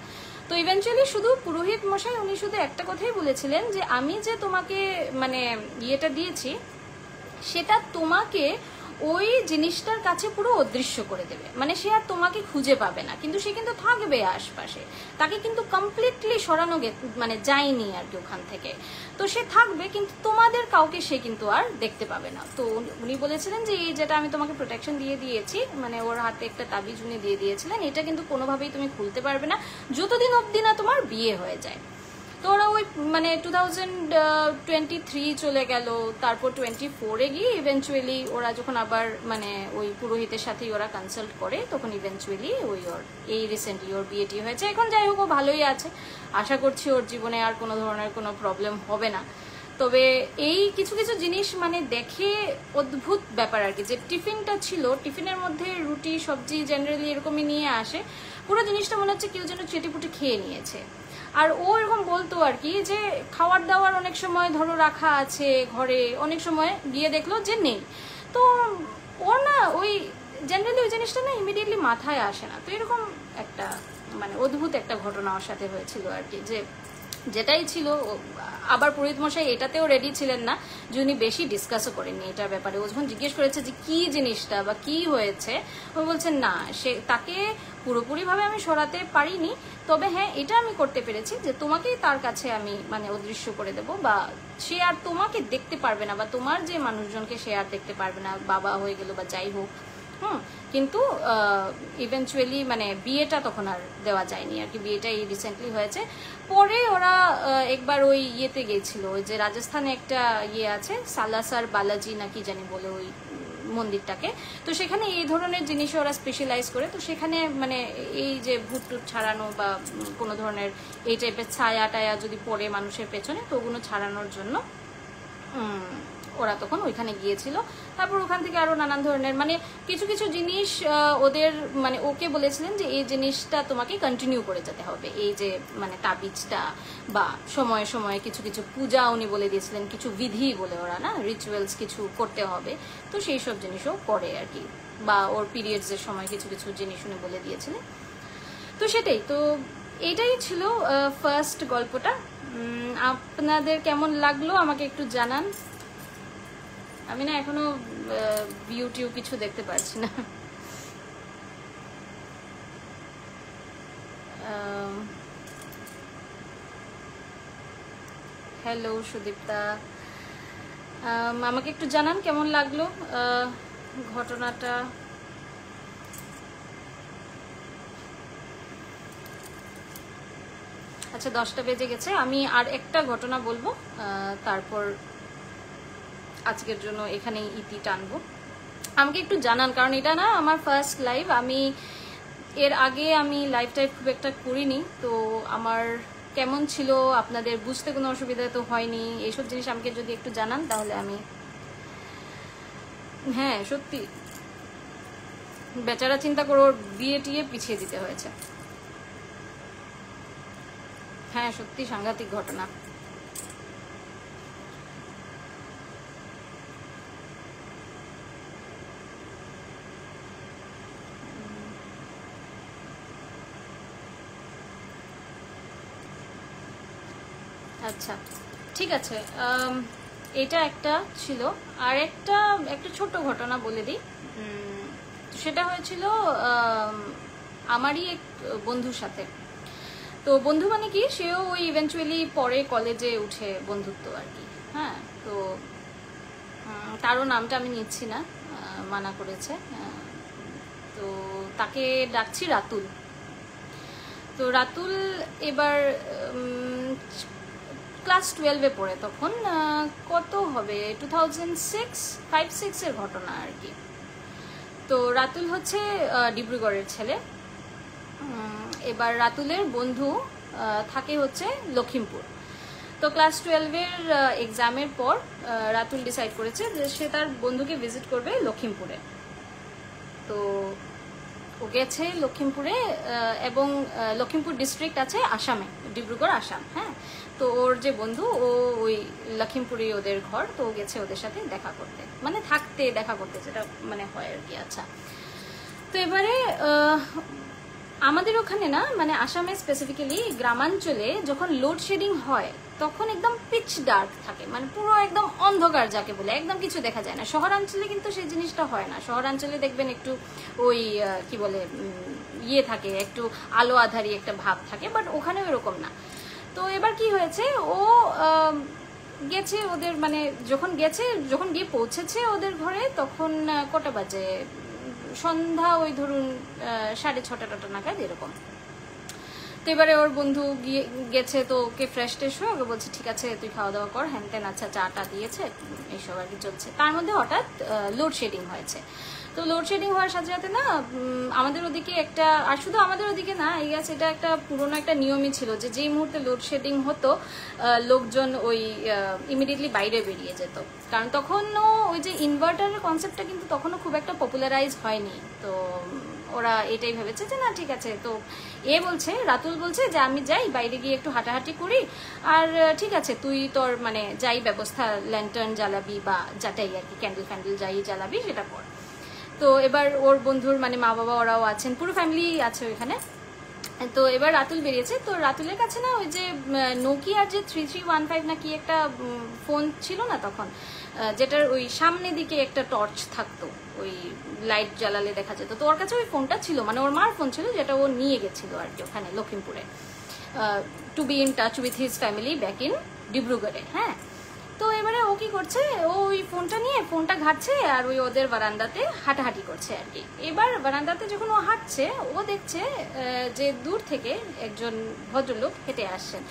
তো ইভেনচুয়ালি শুধু পুরোহিত মশাই উনি শুধু একটা কথাই বলেছিলেন যে আমি যে তোমাকে মানে ইয়েটা দিয়েছি সেটা তোমাকে ওই জিনিসটার কাছে পুরো অদৃশ্য করে দেবে, মানে সে আর তোমাকে খুঁজে পাবে না, কিন্তু সে কিন্তু থাকবে আশপাশে, তাকে কিন্তু কমপ্লিটলি সরানো মানে যায়নি আর কি ওখান থেকে। তো সে থাকবে, কিন্তু তোমাদের কাউকে সে কিন্তু আর দেখতে পাবে না। তো উনি বলেছিলেন যে এই যেটা আমি তোমাকে প্রোটেকশন দিয়ে দিয়েছি, মানে ওর হাতে একটা তাবিজ উনি দিয়ে দিয়েছিলেন, এটা কিন্তু কোনোভাবেই তুমি খুলতে পারবে না যতদিন অবধি না তোমার বিয়ে হয়ে যায়। তো ওরা ওই মানে 2023 চলে গেল, তারপর 24-এ গিয়ে ইভেনচুয়ালি ওরা যখন আবার মানে ওই পুরোহিতের সাথেই ওরা কনসাল্ট করে, তখন ইভেনচুয়ালি ওই ওর এই রিসেন্টলি ওর বিয়েটি হয়েছে। এখন যাই হোক ও ভালোই আছে, আশা করছি ওর জীবনে আর কোনো ধরনের কোনো প্রবলেম হবে না। তবে এই কিছু কিছু জিনিস মানে দেখে অদ্ভুত ব্যাপার আর কি, যে টিফিনটা ছিল, টিফিনের মধ্যে রুটি সবজি জেনারেলি এরকমই নিয়ে আসে, পুরো জিনিসটা মনে হচ্ছে কেউ যেন চেটেপুটে খেয়ে নিয়েছে। আর ও এরকম বলতো আর কি যে খাওয়ার দাওয়ার অনেক সময় ধরো রাখা আছে ঘরে, অনেক সময় গিয়ে দেখলো যে নেই। তো ওর না ওই জেনারেলি ওই জিনিসটা না ইমিডিয়েটলি মাথায় আসে না। তো এরকম একটা মানে অদ্ভুত একটা ঘটনা ওর সাথে হয়েছিল আর কি, যে যেটাই ছিল। আবার পুরোহিত মশাই এটাতেও রেডি ছিলেন না যে উনি বেশি ডিসকাসও করেননি এটার ব্যাপারে। ও যখন জিজ্ঞেস করেছে যে কি জিনিসটা বা কি হয়েছে, ও বলছেন না সে তাকে পুরোপুরিভাবে আমি সরাতে পারিনি, তবে হ্যাঁ এটা আমি করতে পেরেছি যে তোমাকেই তার কাছে আমি মানে অদৃশ্য করে দেব, বা সে আর তোমাকে দেখতে পারবে না, বা তোমার যে মানুষজনকে সে আর দেখতে পারবে না, বাবা হয়ে গেল বা যাই হোক। কিন্তু ইভেনচুয়ালি মানে বিয়েটা তখন আর দেওয়া যায়নি আর কি, বিয়েটা এই রিসেন্টলি হয়েছে। পরে ওরা একবার ওই ইয়েতে গিয়েছিল, ওই যে রাজস্থানে একটা ইয়ে আছে সালাসার বালাজি নাকি জানি বলে ওই মন্দিরটাকে, তো সেখানে এই ধরনের জিনিসে ওরা স্পেশালাইজ করে। তো সেখানে মানে এই যে ভূত টুট ছাড়ানো বা কোনো ধরনের এই টাইপের ছায়া টায়া যদি পড়ে মানুষের পেছনে, তো ওগুলো ছাড়ানোর জন্য ওরা তখন ওইখানে গিয়েছিল। তারপর ওখান থেকে আরো নানান ধরনের মানে কিছু কিছু জিনিস ওদের মানে ওকে বলেছিলেন যে এই জিনিসটা তোমাকে কন্টিনিউ করে যেতে হবে, এই যে মানে তাবিজটা বা সময়ে সময়ে কিছু কিছু পূজা উনি বলে দিয়েছিলেন, কিছু বিধি বলে ওরা না রিচুয়ালস কিছু করতে হবে, তো সেই সব জিনিসও করে আর কি। বা ওর পিরিয়ডসের সময় কিছু কিছু জিনিস উনি বলে দিয়েছিলেন। তো সেটাই, তো এইটাই ছিল ফার্স্ট গল্পটা। আপনাদের কেমন লাগলো আমাকে একটু জানান। আমি না এখনো ইউটিউব কিছু দেখতে পারছি না। হ্যালো সুদীপ্তা, আমাকে একটু জানান কেমন লাগলো ঘটনাটা। আচ্ছা 10টা বেজে গেছে, আমি আর একটা ঘটনা বলবো, তারপর আজকের জন্য এখানেই ইতি টানবো। আমাকে একটু জানান, কারণ এটা না আমার ফার্স্ট লাইভ, আমি এর আগে আমি লাইভ টাইপ খুব একটা করিনি, তো আমার কেমন ছিল আপনাদের বুঝতে কোনো অসুবিধা তো হয়নি, এইসব জিনিস আমাকে যদি একটু জানান তাহলে আমি। হ্যাঁ সত্যি বেচারা চিন্তা করো, বিয়ে টিয়ে পিছিয়ে দিতে হয়েছে। হ্যাঁ সত্যি সাংঘাতিক ঘটনা। আচ্ছা ঠিক আছে, এটা একটা ছিল। আর একটা ছোট ঘটনা বলে দিই। সেটা হয়েছিল আমারই এক বন্ধুর সাথে। তো বন্ধু মানে কি, সেও ওই ইভেন্চুয়ালি পরে কলেজে উঠে বন্ধুত্ব আর কি। হ্যাঁ, তো তারও নামটা আমি নিচ্ছি না, মানা করেছে। তো তাকে ডাকছি রাতুল। তো রাতুল এবার ক্লাস 12-এ পড়ে, তখন কত হবে 2005-6 এর ঘটনা আর কি। তো রাতুল হচ্ছে ডিব্রুগড়ের ছেলে। এবার রাতুলের বন্ধু থাকে হচ্ছে লখিমপুর। তো ক্লাস 12-এর এক্সামের পর রাতুল ডিসাইড করেছে যে সে তার বন্ধুকে ভিজিট করবে লখিমপুরে। তো ও গেছে লখিমপুরে, এবং লখিমপুর ডিস্ট্রিক্ট আছে আসামে, ডিব্রুগড় আসাম। হ্যাঁ, তো ওর যে বন্ধু ও ওই লখিমপুরে ওদের ঘর, তো ও গেছে ওদের সাথে দেখা করতে, মানে থাকতে দেখা করতে, যেটা মানে হয় আর কি। আচ্ছা, তো এবারে আমাদের ওখানে না মানে আসামে স্পেসিফিক্যালি গ্রামাঞ্চলে যখন লোডশেডিং হয় তখন একদম পিচ ডার্ক থাকে, মানে পুরো একদম অন্ধকার যাকে বলে, একদম কিছু দেখা যায় না। শহরাঞ্চলে কিন্তু সেই জিনিসটা হয় না। শহরাঞ্চলে দেখবেন একটু ওই কি বলে ইয়ে থাকে, একটু আলো আধারি একটা ভাব থাকে, বাট ওখানেও এরকম না। তো এবার কি হয়েছে, ও গেছে ওদের মানে যখন গিয়ে পৌঁছেছে ওদের ঘরে, তখন কটা বাজে, সন্ধ্যা ওই ধরুন 6:30 নাগাদ এরকম। তো এবারে ওর বন্ধু গেছে, তো ওকে ফ্রেশ ট্রেশ হয়ে ওকে বলছে ঠিক আছে তুই খাওয়া দাওয়া কর, হ্যান তেন, আচ্ছা চাটা দিয়েছে, এইসব আর কি চলছে। তার মধ্যে হঠাৎ লোডশেডিং হয়েছে। তো লোডশেডিং হওয়ার সাথে সাথে না আমাদের ওদিকে একটা, আর শুধু আমাদের ওদিকে না, এই গেছে এটা একটা পুরোনো একটা নিয়মই ছিল যে যেই মুহূর্তে লোডশেডিং হতো লোকজন ওই ইমিডিয়েটলি বাইরে বেরিয়ে যেত, কারণ তখনও ওই যে ইনভার্টারের কনসেপ্টটা কিন্তু তখনও খুব একটা পপুলারাইজ হয়নি। তো ওরা এটাই ভেবেছে যে না ঠিক আছে। তো রাতুল বলছে যে আমি যাই বাইরে গিয়ে একটু হাঁটাহাঁটি করি, আর ঠিক আছে তুই তোর মানে যাই ব্যবস্থা ল্যান্টার্ন জ্বালাবি বা যাটাই আর কি, ক্যান্ডেল ফ্যান্ডেল যাই জ্বালাবি সেটা কর। তো এবার ওর বন্ধুর মানে মা বাবা ওরাও আছেন, পুরো ফ্যামিলি আছে ওইখানে। তো এবার রাতুল বেরিয়েছে। তো রাতুলের কাছে না ওই যে নোকিয়ার যে 3315 না কি একটা ফোন ছিল না তখন, যেটার ওই সামনের দিকে একটা টর্চ থাকতো, ওই লাইট জ্বালালে দেখা যেত। তো ওর কাছে ওই ফোনটা ছিল, মানে ওর মার ফোন ছিল, যেটা ও নিয়ে গেছিল আর কি ওখানে লখিমপুরে, to be in touch with his family back in ডিব্রুগড়ে। হ্যাঁ, তো এবারে ও কি করছে, ও ওই ফোনটা নিয়ে ফোনটা ঘাটছে আর ওই ওদের বারান্দাতে হাঁটাহাঁটি করছে আর কি। এবার বারান্দাতে যখন ও হাঁটছে, ও দেখছে যে দূর থেকে একজন ভদ্রলোক হেঁটে আসছেন।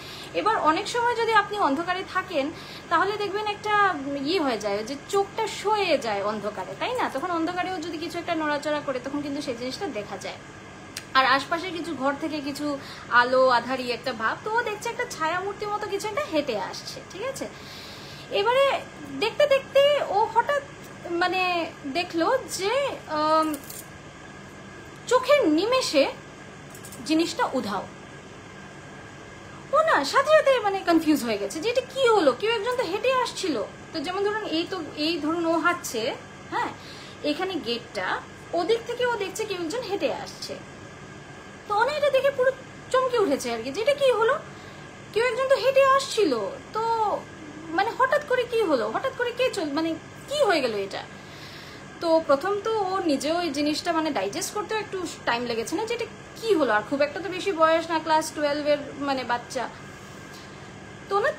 এবার অনেক সময় যদি আপনি অন্ধকারে থাকেন তাহলে দেখবেন একটা হয়ে যায় যে চোখটা সয়ে যায় অন্ধকারে, তাই না? তখন অন্ধকারেও যদি কিছু একটা নড়াচড়া করে তখন কিন্তু সেই জিনিসটা দেখা যায়। আর আশপাশে কিছু ঘর থেকে কিছু আলো আধারি একটা ভাব, তো ও দেখছে একটা ছায়া মূর্তির মতো কিছু একটা হেঁটে আসছে, ঠিক আছে? এবারে দেখতে দেখতে ও হঠাৎ মানে দেখলো যে চোখের নিমেষে জিনিসটা উধাও। ও না সাথে সাথে মানে কনফিউজ হয়ে গেছে যে এটা কি হলো, কেউ একজন তো হেঁটে আসছিল। তো যেমন ধরুন এই ধরুন ও হাঁটছে, হ্যাঁ, এখানে গেটটা, ওদিক থেকে ও দেখছে কেউ একজন হেঁটে আসছে। তো অনেক এটা দেখে পুরো চমকে উঠেছে আর কি, যে এটা কি হলো, কেউ একজন তো হেঁটে আসছিল, তো মানে হঠাৎ করে কি হলো, হঠাৎ করে কে মানে কি হয়ে গেল এটা। তো প্রথম তো ও নিজেও এই জিনিসটা মানে ডাইজেস্ট করতেও একটু টাইম লেগেছে না, যে এটা কি হলো। আর খুব একটা তো বেশি বয়স না, ক্লাস 12-এর মানে বাচ্চা। তো না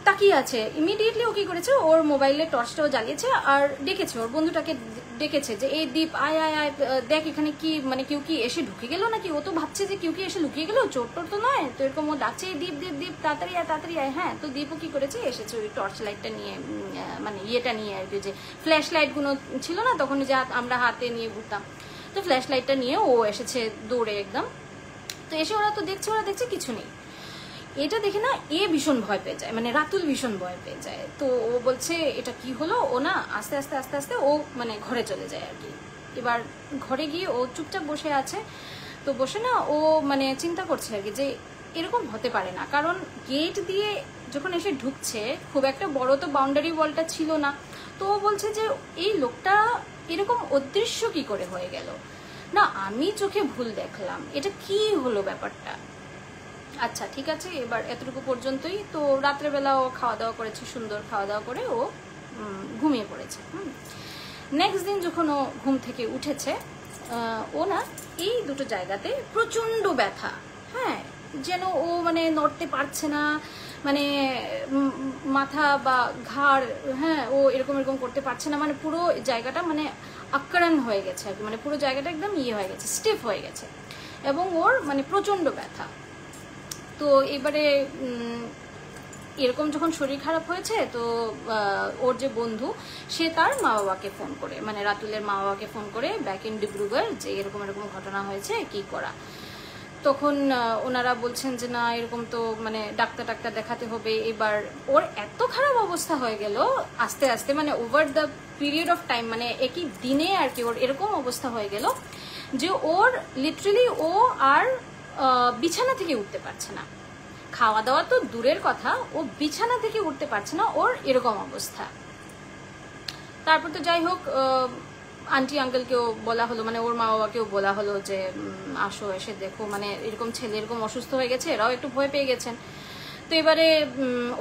তাকিয়ে আছে। ইমিডিয়েটলি ও কি করেছে, ওর মোবাইলে টর্চটাও জ্বালিয়েছে আর ডেকেছে, ওর বন্ধুটাকে ডেকেছে যে এই দীপ আয় আয় আয়, দেখ এখানে কি মানে কেউ কি এসে ঢুকে গেল নাকি। ও তো ভাবছে যে কেউ কি এসে লুকিয়ে গেল, চোর টোর তো নয়। তো এরকম ও ডাকছে দীপ দীপ দীপ তাড়াতাড়ি আয় তাড়াতাড়ি আয়। হ্যাঁ, তো দীপও কি করেছে, এসেছে ওই টর্চ লাইটটা নিয়ে, মানে ইয়েটা নিয়ে আর কি, যে ফ্ল্যাশ লাইটগুলো ছিল না তখন, যে আমরা হাতে নিয়ে ঘুরতাম, তো ফ্ল্যাশ লাইটটা নিয়ে ও এসেছে দৌড়ে একদম। তো এসে ওরা দেখছে কিছু নেই। এটা দেখে না ভীষণ ভয় পেয়ে যায়, মানে রাতুল ভীষণ ভয় পেয়ে যায়। তো ও বলছে এটা কি হলো, ও না আস্তে আস্তে আস্তে আস্তে ও মানে ঘরে চলে যায় আর কি। এবার ঘরে গিয়ে ও চুপচাপ বসে আছে। তো বসে না ও মানে চিন্তা করছে আর কি, যে এরকম হতে পারে না, কারণ গেট দিয়ে যখন এসে ঢুকছে খুব একটা বড় তো বাউন্ডারি ওয়ালটা ছিল না। তো ও বলছে যে এই লোকটা এরকম অদৃশ্য কি করে হয়ে গেল, না আমি চোখে ভুল দেখলাম, এটা কি হলো ব্যাপারটা। আচ্ছা ঠিক আছে, এবার এতটুকু পর্যন্তই। তো রাত্রেবেলা ও খাওয়া দাওয়া করেছে, সুন্দর খাওয়া দাওয়া করে ও ঘুমিয়ে পড়েছে। নেক্সট দিন যখন ও ঘুম থেকে উঠেছে, ও না এই দুটো জায়গাতে প্রচন্ড ব্যথা, হ্যাঁ, যেন ও মানে নড়তে পারছে না, মানে মাথা বা ঘাড়, হ্যাঁ, ও এরকম এরকম করতে পারছে না, মানে পুরো জায়গাটা মানে আক্রান হয়ে গেছে আর কি, মানে পুরো জায়গাটা একদম হয়ে গেছে, স্টিফ হয়ে গেছে, এবং ওর মানে প্রচন্ড ব্যথা। তো এবারে এরকম যখন শরীর খারাপ হয়েছে, তো ওর যে বন্ধু সে তার মা বাবাকে ফোন করে, মানে রাতুলের মা বাবাকে ফোন করে ব্যাক ইন ডিব্রুগড়, যে এরকম এরকম ঘটনা হয়েছে কি করা। তখন ওনারা বলছেন যে না এরকম তো মানে ডাক্তার দেখাতে হবে। এবার ওর এত খারাপ অবস্থা হয়ে গেল আস্তে আস্তে, মানে over the period of time, মানে একই দিনে আর কি ওর এরকম অবস্থা হয়ে গেল যে ওর লিটারালি ও আর বিছানা থেকে উঠতে পারছে না। খাওয়া দাওয়া তো দূরের কথা, ও বিছানা থেকে উঠতে পারছে না, ওর এরকম অবস্থা। তারপর তো যাই হোক আন্টি আঙ্কেলকেও বলা হলো, মানে ওর মা বাবাকেও বলা হলো যে আসো এসে দেখো, মানে এরকম ছেলে এরকম অসুস্থ হয়ে গেছে, এরাও একটু ভয় পেয়ে গেছেন। তো এবারে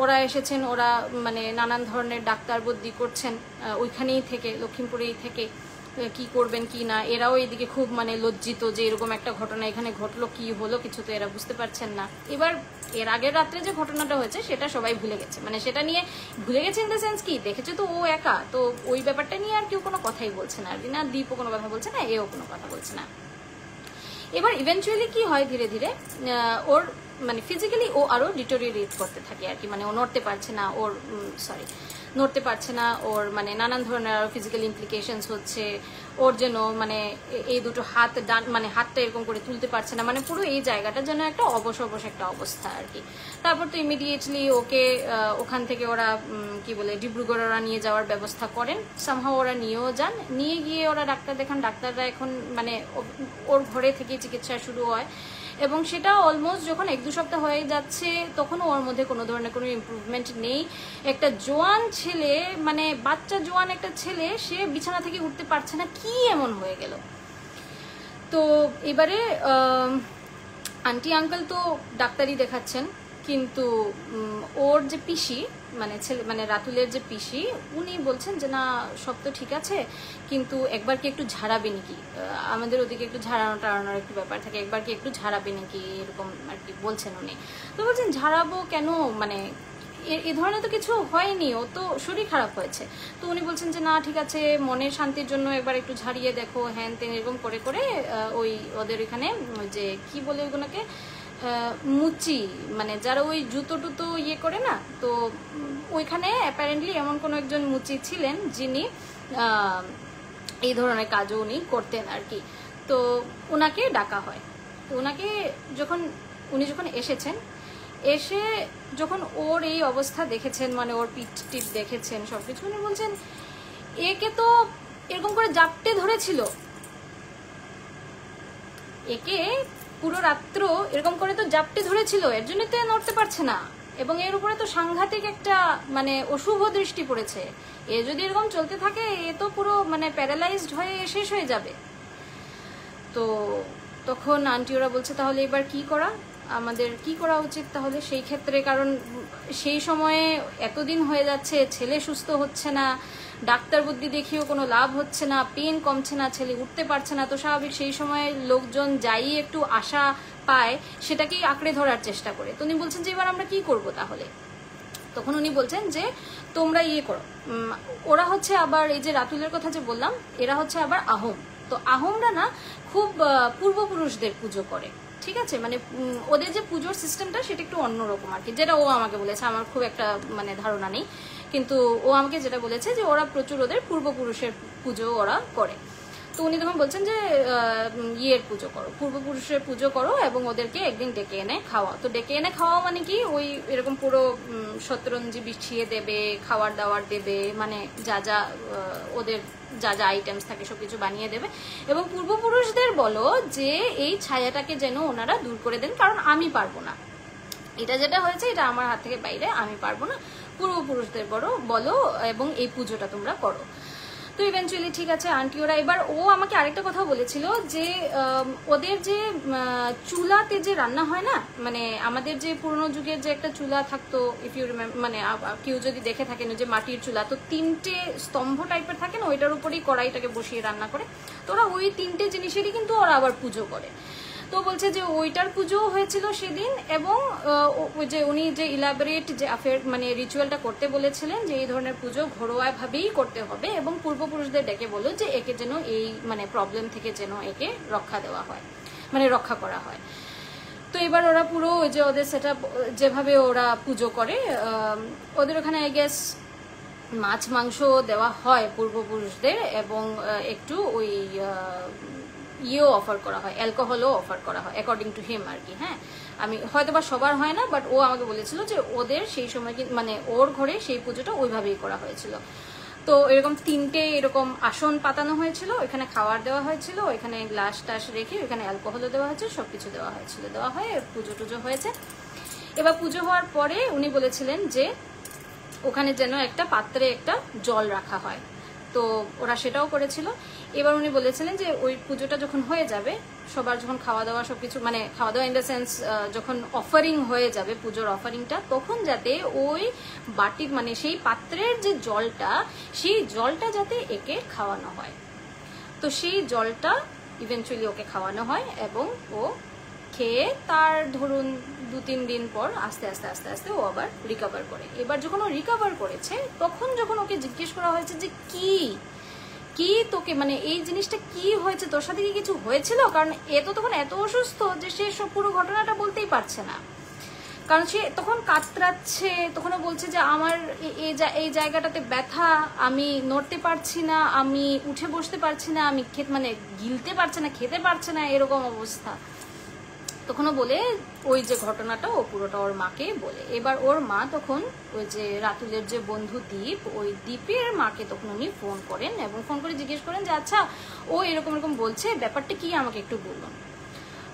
ওরা এসেছেন, ওরা মানে নানান ধরনের ডাক্তার বদ্যি করছেন ওইখানেই থেকে, লক্ষ্মীপুরেই থেকে, কি করবেন কি না। এরাও এদিকে খুব মানে লজ্জিত যে এরকম একটা ঘটনা এখানে ঘটলো, কি হলো কিছু তো এরা বুঝতে পারছেন না। এবার এর আগের রাত্রে যে ঘটনাটা হয়েছে সেটা সবাই ভুলে গেছে, মানে সেটা নিয়ে ভুলে গেছে ইন দ্য সেন্স কি, দেখেছে তো ও একা, তো ওই ব্যাপারটা নিয়ে আর কেউ কোনো কথাই বলছে না আর কি, না দীপও কোনো কথা বলছে না, এও কোনো কথা বলছে না। এবার ইভেন্চুয়ালি কি হয়, ধীরে ধীরে ওর মানে ফিজিক্যালি ও আরো ডিটোরিয়েট করতে থাকে আর কি, মানে ও নড়তে পারছে না, ওর নড়তে পারছে না, ওর মানে নানান ধরনের আরো ফিজিক্যাল ইমপ্লিকেশনস হচ্ছে। ওর যেন মানে এই দুটো হাত ডান মানে হাতটা এরকম করে তুলতে পারছে না, মানে পুরো এই জায়গাটা যেন একটা অবশ একটা অবস্থা আর কি। তারপর তো ইমিডিয়েটলি ওকে ওখান থেকে ওরা কি বলে ডিব্রুগড় ওরা নিয়ে যাওয়ার ব্যবস্থা করেন, সামহাও ওরা নিয়েও যান, নিয়ে গিয়ে ওরা ডাক্তার দেখান। ডাক্তাররা এখন মানে ওর ঘরে থেকে চিকিৎসা শুরু হয়, এবং সেটা অলমোস্ট যখন 1-2 সপ্তাহ হয়ে যাচ্ছে তখনও ওর মধ্যে কোনো ধরনের কোনো ইমপ্রুভমেন্ট নেই। একটা জোয়ান ছেলে, মানে বাচ্চা জোয়ান একটা ছেলে, সে বিছানা থেকে উঠতে পারছে না, কি এমন হয়ে গেল। তো এবারে আন্টি আঙ্কেল তো ডাক্তারই দেখাচ্ছেন, কিন্তু ওর যে পিসি মানে ছেলে মানে রাতুলের যে পিসি, উনি বলছেন যে না সব তো ঠিক আছে, কিন্তু একবার কি একটু ঝাড়াবে নাকি, আমাদের ওদিকে একটু ঝাড়ানো টাড়ানোর একটু ব্যাপার থাকে, একবার কি একটু ঝাড়াবে নাকি এরকম আর কি বলছেন উনি। তো বলছেন ঝাড়াবো কেন, মানে এ ধরনের তো কিছু হয়নি, ও তো শরীর খারাপ হয়েছে। তো উনি বলছেন যে না ঠিক আছে, মনের শান্তির জন্য একবার একটু ঝাড়িয়ে দেখো, হ্যান তেন এরকম করে করে ওই ওদের এখানে যে কি বলে ওগুলোকে মুচি, মানে যারা ওই জুতো টুতো ইয়ে করে না, তো ওইখানে অ্যাপারেন্টলি এমন কোনো একজন মুচি ছিলেন যিনি এই ধরনের কাজও উনি করতেন আর কি। তো ওনাকে ডাকা হয়। তো ওনাকে উনি যখন এসেছেন, এসে যখন ওর এই অবস্থা দেখেছেন, মানে ওর পিঠ টিপ দেখেছেন সবকিছু, উনি বলছেন একে তো এরকম করে জাপটে ধরেছিল, একে পুরো রাত্র এরকম করে তো জাপটে ধরেছিল, এর জন্য তো নড়তে পারছে না, এবং এর উপরে তো সাংঘাতিক একটা মানে অশুভ দৃষ্টি পড়েছে, এ যদি এরকম চলতে থাকে এ তো পুরো মানে প্যারালাইজড হয়ে শেষ হয়ে যাবে। তো তখন আন্টি ওরা বলছে তাহলে এবার কি করা, আমাদের কি করা উচিত তাহলে সেই ক্ষেত্রে, কারণ সেই সময়ে এতদিন হয়ে যাচ্ছে, ছেলে সুস্থ হচ্ছে না, ডাক্তার বুদ্ধি দেখিয়েও কোনো লাভ হচ্ছে না, পেন কমছে না, ছেলে উঠতে পারছে না, তো স্বাভাবিক সেই সময়ে লোকজন যাই একটু আশা পায় সেটাকেই আঁকড়ে ধরার চেষ্টা করে। তো উনি বলছেন যে এবার আমরা কি করব তাহলে। তখন উনি বলছেন যে তোমরা ইয়ে করো, ওরা হচ্ছে আবার এই যে রাতুলের কথা যে বললাম, এরা হচ্ছে আবার আহোম। তো আহোমরা না খুব পূর্বপুরুষদের পুজো করে, ঠিক আছে, মানে ওদের যে পুজোর সিস্টেমটা সেটা একটু অন্যরকম আর কি, যেটা ও আমাকে বলেছে, আমার খুব একটা মানে ধারণা নেই, কিন্তু ও আমাকে যেটা বলেছে যে ওরা প্রচুর ওদের পূর্বপুরুষের পুজো ওরা করে। তো উনি তখন বলছেন যে ইয়ের পুজো করো, পূর্বপুরুষের পুজো করো, এবং ওদেরকে একদিন ডেকে এনে খাওয়া। তো ডেকে এনে খাওয়া মানে কি, ওই এরকম পুরো শতরঞ্জি বিছিয়ে দেবে, খাবার দাবার দেবে, মানে যা যা ওদের যা যা আইটেমস থাকে সবকিছু বানিয়ে দেবে, এবং পূর্বপুরুষদের বলো যে এই ছায়াটাকে যেন ওনারা দূর করে দেন, কারণ আমি পারবো না, এটা যেটা হয়েছে এটা আমার হাত থেকে বাইরে, আমি পারবো না, পূর্বপুরুষদের বলো এবং এই পুজোটা তোমরা করো। তো ইভেন্চুয়ালি ঠিক আছে আন্টি ওরা। এবার ও আমাকে আরেকটা কথা বলেছিল যে ওদের যে চুলাতে যে রান্না হয় না, মানে আমাদের যে পুরোনো যুগের যে একটা চুলা থাকতো, ইফ ইউ রিমেম্বার, মানে কেউ যদি দেখে থাকেন যে মাটির চুলা, তো 3টে স্তম্ভ টাইপের থাকে না, ওইটার উপরেই কড়াইটাকে বসিয়ে রান্না করে, তো ওরা ওই 3টে জিনিসেরই কিন্তু ওরা আবার পুজো করে। তো বলছে যে ওইটার পুজো হয়েছিল সেদিন, এবং ওই যে উনি যে ইলাবোরেট যে অ্যাফেয়ার মানে রিচুয়ালটা করতে বলেছিলেন যে এই ধরনের পুজো ঘরোয়া ভাবেই করতে হবে, এবং পূর্বপুরুষদের ডেকে বলো যে একে যেন এই মানে প্রবলেম থেকে যেন একে রক্ষা দেওয়া হয়, মানে রক্ষা করা হয়। তো এবার ওরা পুরো ওই যে ওদের সেটা যেভাবে ওরা পুজো করে, ওদের ওখানে আই গেস মাছ মাংস দেওয়া হয় পূর্বপুরুষদের, এবং একটু ওই ইয়েও অফার করা হয়, অ্যালকোহলও অফার করা হয় অ্যাকর্ডিং টু হিম আর কি। হ্যাঁ, আমি হয়তো বা সবার হয় না, বাট ও আমাকে বলেছিল যে ওদের সেই সময় মানে ওর ঘরে সেই পুজোটা ওইভাবেই করা হয়েছিল। তো এরকম 3টে এরকম আসন পাতানো হয়েছিল, এখানে খাবার দেওয়া হয়েছিল, এখানে গ্লাস টাস রেখে এখানে অ্যালকোহলও দেওয়া হয়েছিল, সবকিছু দেওয়া হয়েছিল, দেওয়া হয়ে পুজো টুজো হয়েছে। এবার পুজো হওয়ার পরে উনি বলেছিলেন যে ওখানে যেন একটা পাত্রে একটা জল রাখা হয়। তো ওরা সেটাও করেছিল। এবার উনি বলেছিলেন যে ওই পুজোটা যখন হয়ে যাবে, সবার যখন খাওয়া দাওয়া সবকিছু, মানে খাওয়া দাওয়া ইন দ্য সেন্স যখন অফারিং হয়ে যাবে, পুজোর অফারিংটা, তখন যাতে ওই বাটির মানে সেই পাত্রের যে জলটা, সেই জলটা যাতে একে খাওয়ানো হয়। তো সেই জলটা ইভেনচুয়ালি ওকে খাওয়ানো হয় এবং ও খেয়ে তার ধরুন 2-3 দিন পর আস্তে আস্তে আস্তে আস্তে ও আবার রিকভার করে। এবার যখন ও রিকভার করেছে, তখন যখন ওকে জিজ্ঞেস করা হয়েছে যে কি তোকে, মানে এই জিনিসটা কি হয়েছে, তোর সাথে কি কিছু হয়েছিল, কারণ এ তো তখন এত অসুস্থ যে সে সব পুরো ঘটনাটা বলতেই পারছে না, কারণ সে তখন কাতরাচ্ছে। তখনও বলছে যে আমার এই জায়গাটাতে ব্যথা, আমি নড়তে পারছি না, আমি উঠে বসতে পারছি না, আমি মানে গিলতে পারছে না, খেতে পারছে না, এরকম অবস্থা। তখনও বলে ওই যে ঘটনাটা ও পুরোটা ওর মাকে বলে। এবার ওর মা তখন ওই যে রাতুলের যে বন্ধু দীপ, ওই দীপের মাকে তখন উনি ফোন করেন এবং ফোন করে জিজ্ঞেস করেন যে আচ্ছা ও এরকম এরকম বলছে, ব্যাপারটা কি আমাকে একটু বলুন।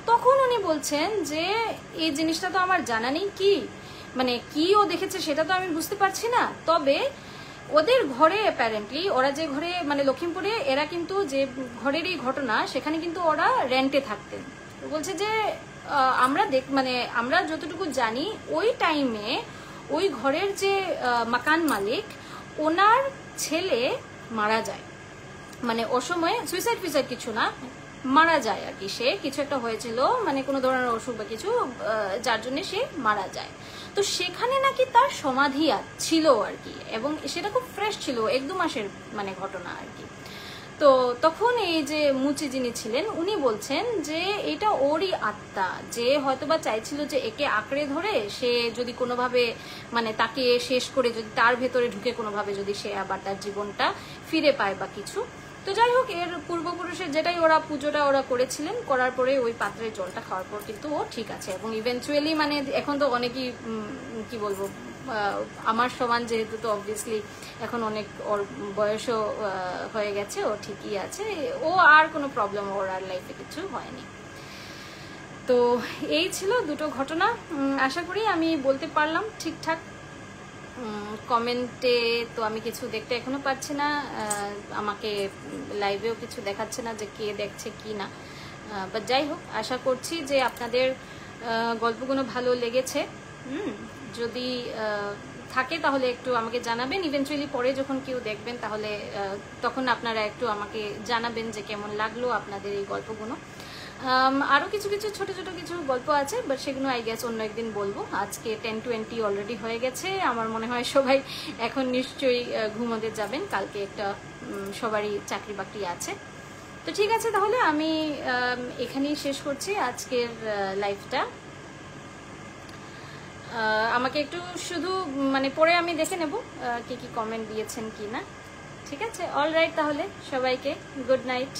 তখন উনি বলছেন যে এই জিনিসটা তো আমার জানা নেই, কি মানে কি ও দেখেছে সেটা তো আমি বুঝতে পারছি না, তবে ওদের ঘরে অ্যাপারেন্টলি, ওরা যে ঘরে মানে লক্ষ্মীপুরে, এরা কিন্তু যে ঘরের এই ঘটনা, সেখানে কিন্তু ওরা রেন্টে থাকতেন। বলছে যে মানে আমরা যতটুকু জানি ওই টাইমে ওই ঘরের যে মাকান মালিক, ওনার ছেলে মারা যায়, মানে ও সময় সুইসাইড কিছু না, মারা যায় আর কি। সে কিছু একটা হয়েছিল, মানে কোনো ধরনের অসুখ বা কিছু, যার জন্য সে মারা যায়। তো সেখানে নাকি তার সমাধি ছিল আর কি, এবং সেটা খুব ফ্রেশ ছিল, 1-2 মাসের মানে ঘটনা আর কি। তো তখন এই যে মুচি যিনি ছিলেন, উনি বলছেন যে এটা ওরই আত্মা, যে হয়তোবা চাইছিল যে একে আঁকড়ে ধরে সে যদি কোনোভাবে মানে তাকে শেষ করে, যদি তার ভেতরে ঢুকে কোনোভাবে যদি সে আবার তার জীবনটা ফিরে পায় বা কিছু। তো যাই হোক, এর পূর্বপুরুষের যেটাই ওরা পুজোটা ওরা করেছিলেন, করার পরে ওই পাত্রের জলটা খাওয়ার পর কিন্তু ও ঠিক আছে। এবং ইভেনচুয়ালি মানে এখন তো অনেকই কি বলবো, আমার সমান যেহেতু, তো অবভিয়াসলি এখন অনেক ওর বয়সও হয়ে গেছে, ও ঠিকই আছে, ও আর কোনো প্রবলেম ওর আর লাইফে কিছু হয়নি। তো এই ছিল দুটো ঘটনা। আশা করি আমি বলতে পারলাম ঠিকঠাক। কমেন্টে তো আমি কিছু দেখতে এখনো পাচ্ছি না, আমাকে লাইভেও কিছু দেখাচ্ছে না যে কে দেখছে কি না, বাট যাই হোক, আশা করছি যে আপনাদের গল্পগুলো ভালো লেগেছে। যদি থাকে তাহলে একটু আমাকে জানাবেন। ইভেন্চুয়ালি পরে যখন কেউ দেখবেন তাহলে তখন আপনারা একটু আমাকে জানাবেন যে কেমন লাগলো আপনাদের এই গল্পগুলো। আরও কিছু কিছু ছোট ছোট কিছু গল্প আছে, বাট সেগুলো আই গেস অন্য একদিন বলবো। আজকে 10:20 অলরেডি হয়ে গেছে, আমার মনে হয় সবাই এখন নিশ্চয়ই ঘুমোতে যাবেন, কালকে একটা সবারই চাকরি বাকরি আছে। তো ঠিক আছে, তাহলে আমি এখানেই শেষ করছি আজকের লাইভটা। আমাকে একটু শুধু মানে পরে আমি দেখে নেব কি কি কমেন্ট দিয়েছেন কি না। ঠিক আছে, অলরাইট, তাহলে সবাইকে গুড নাইট।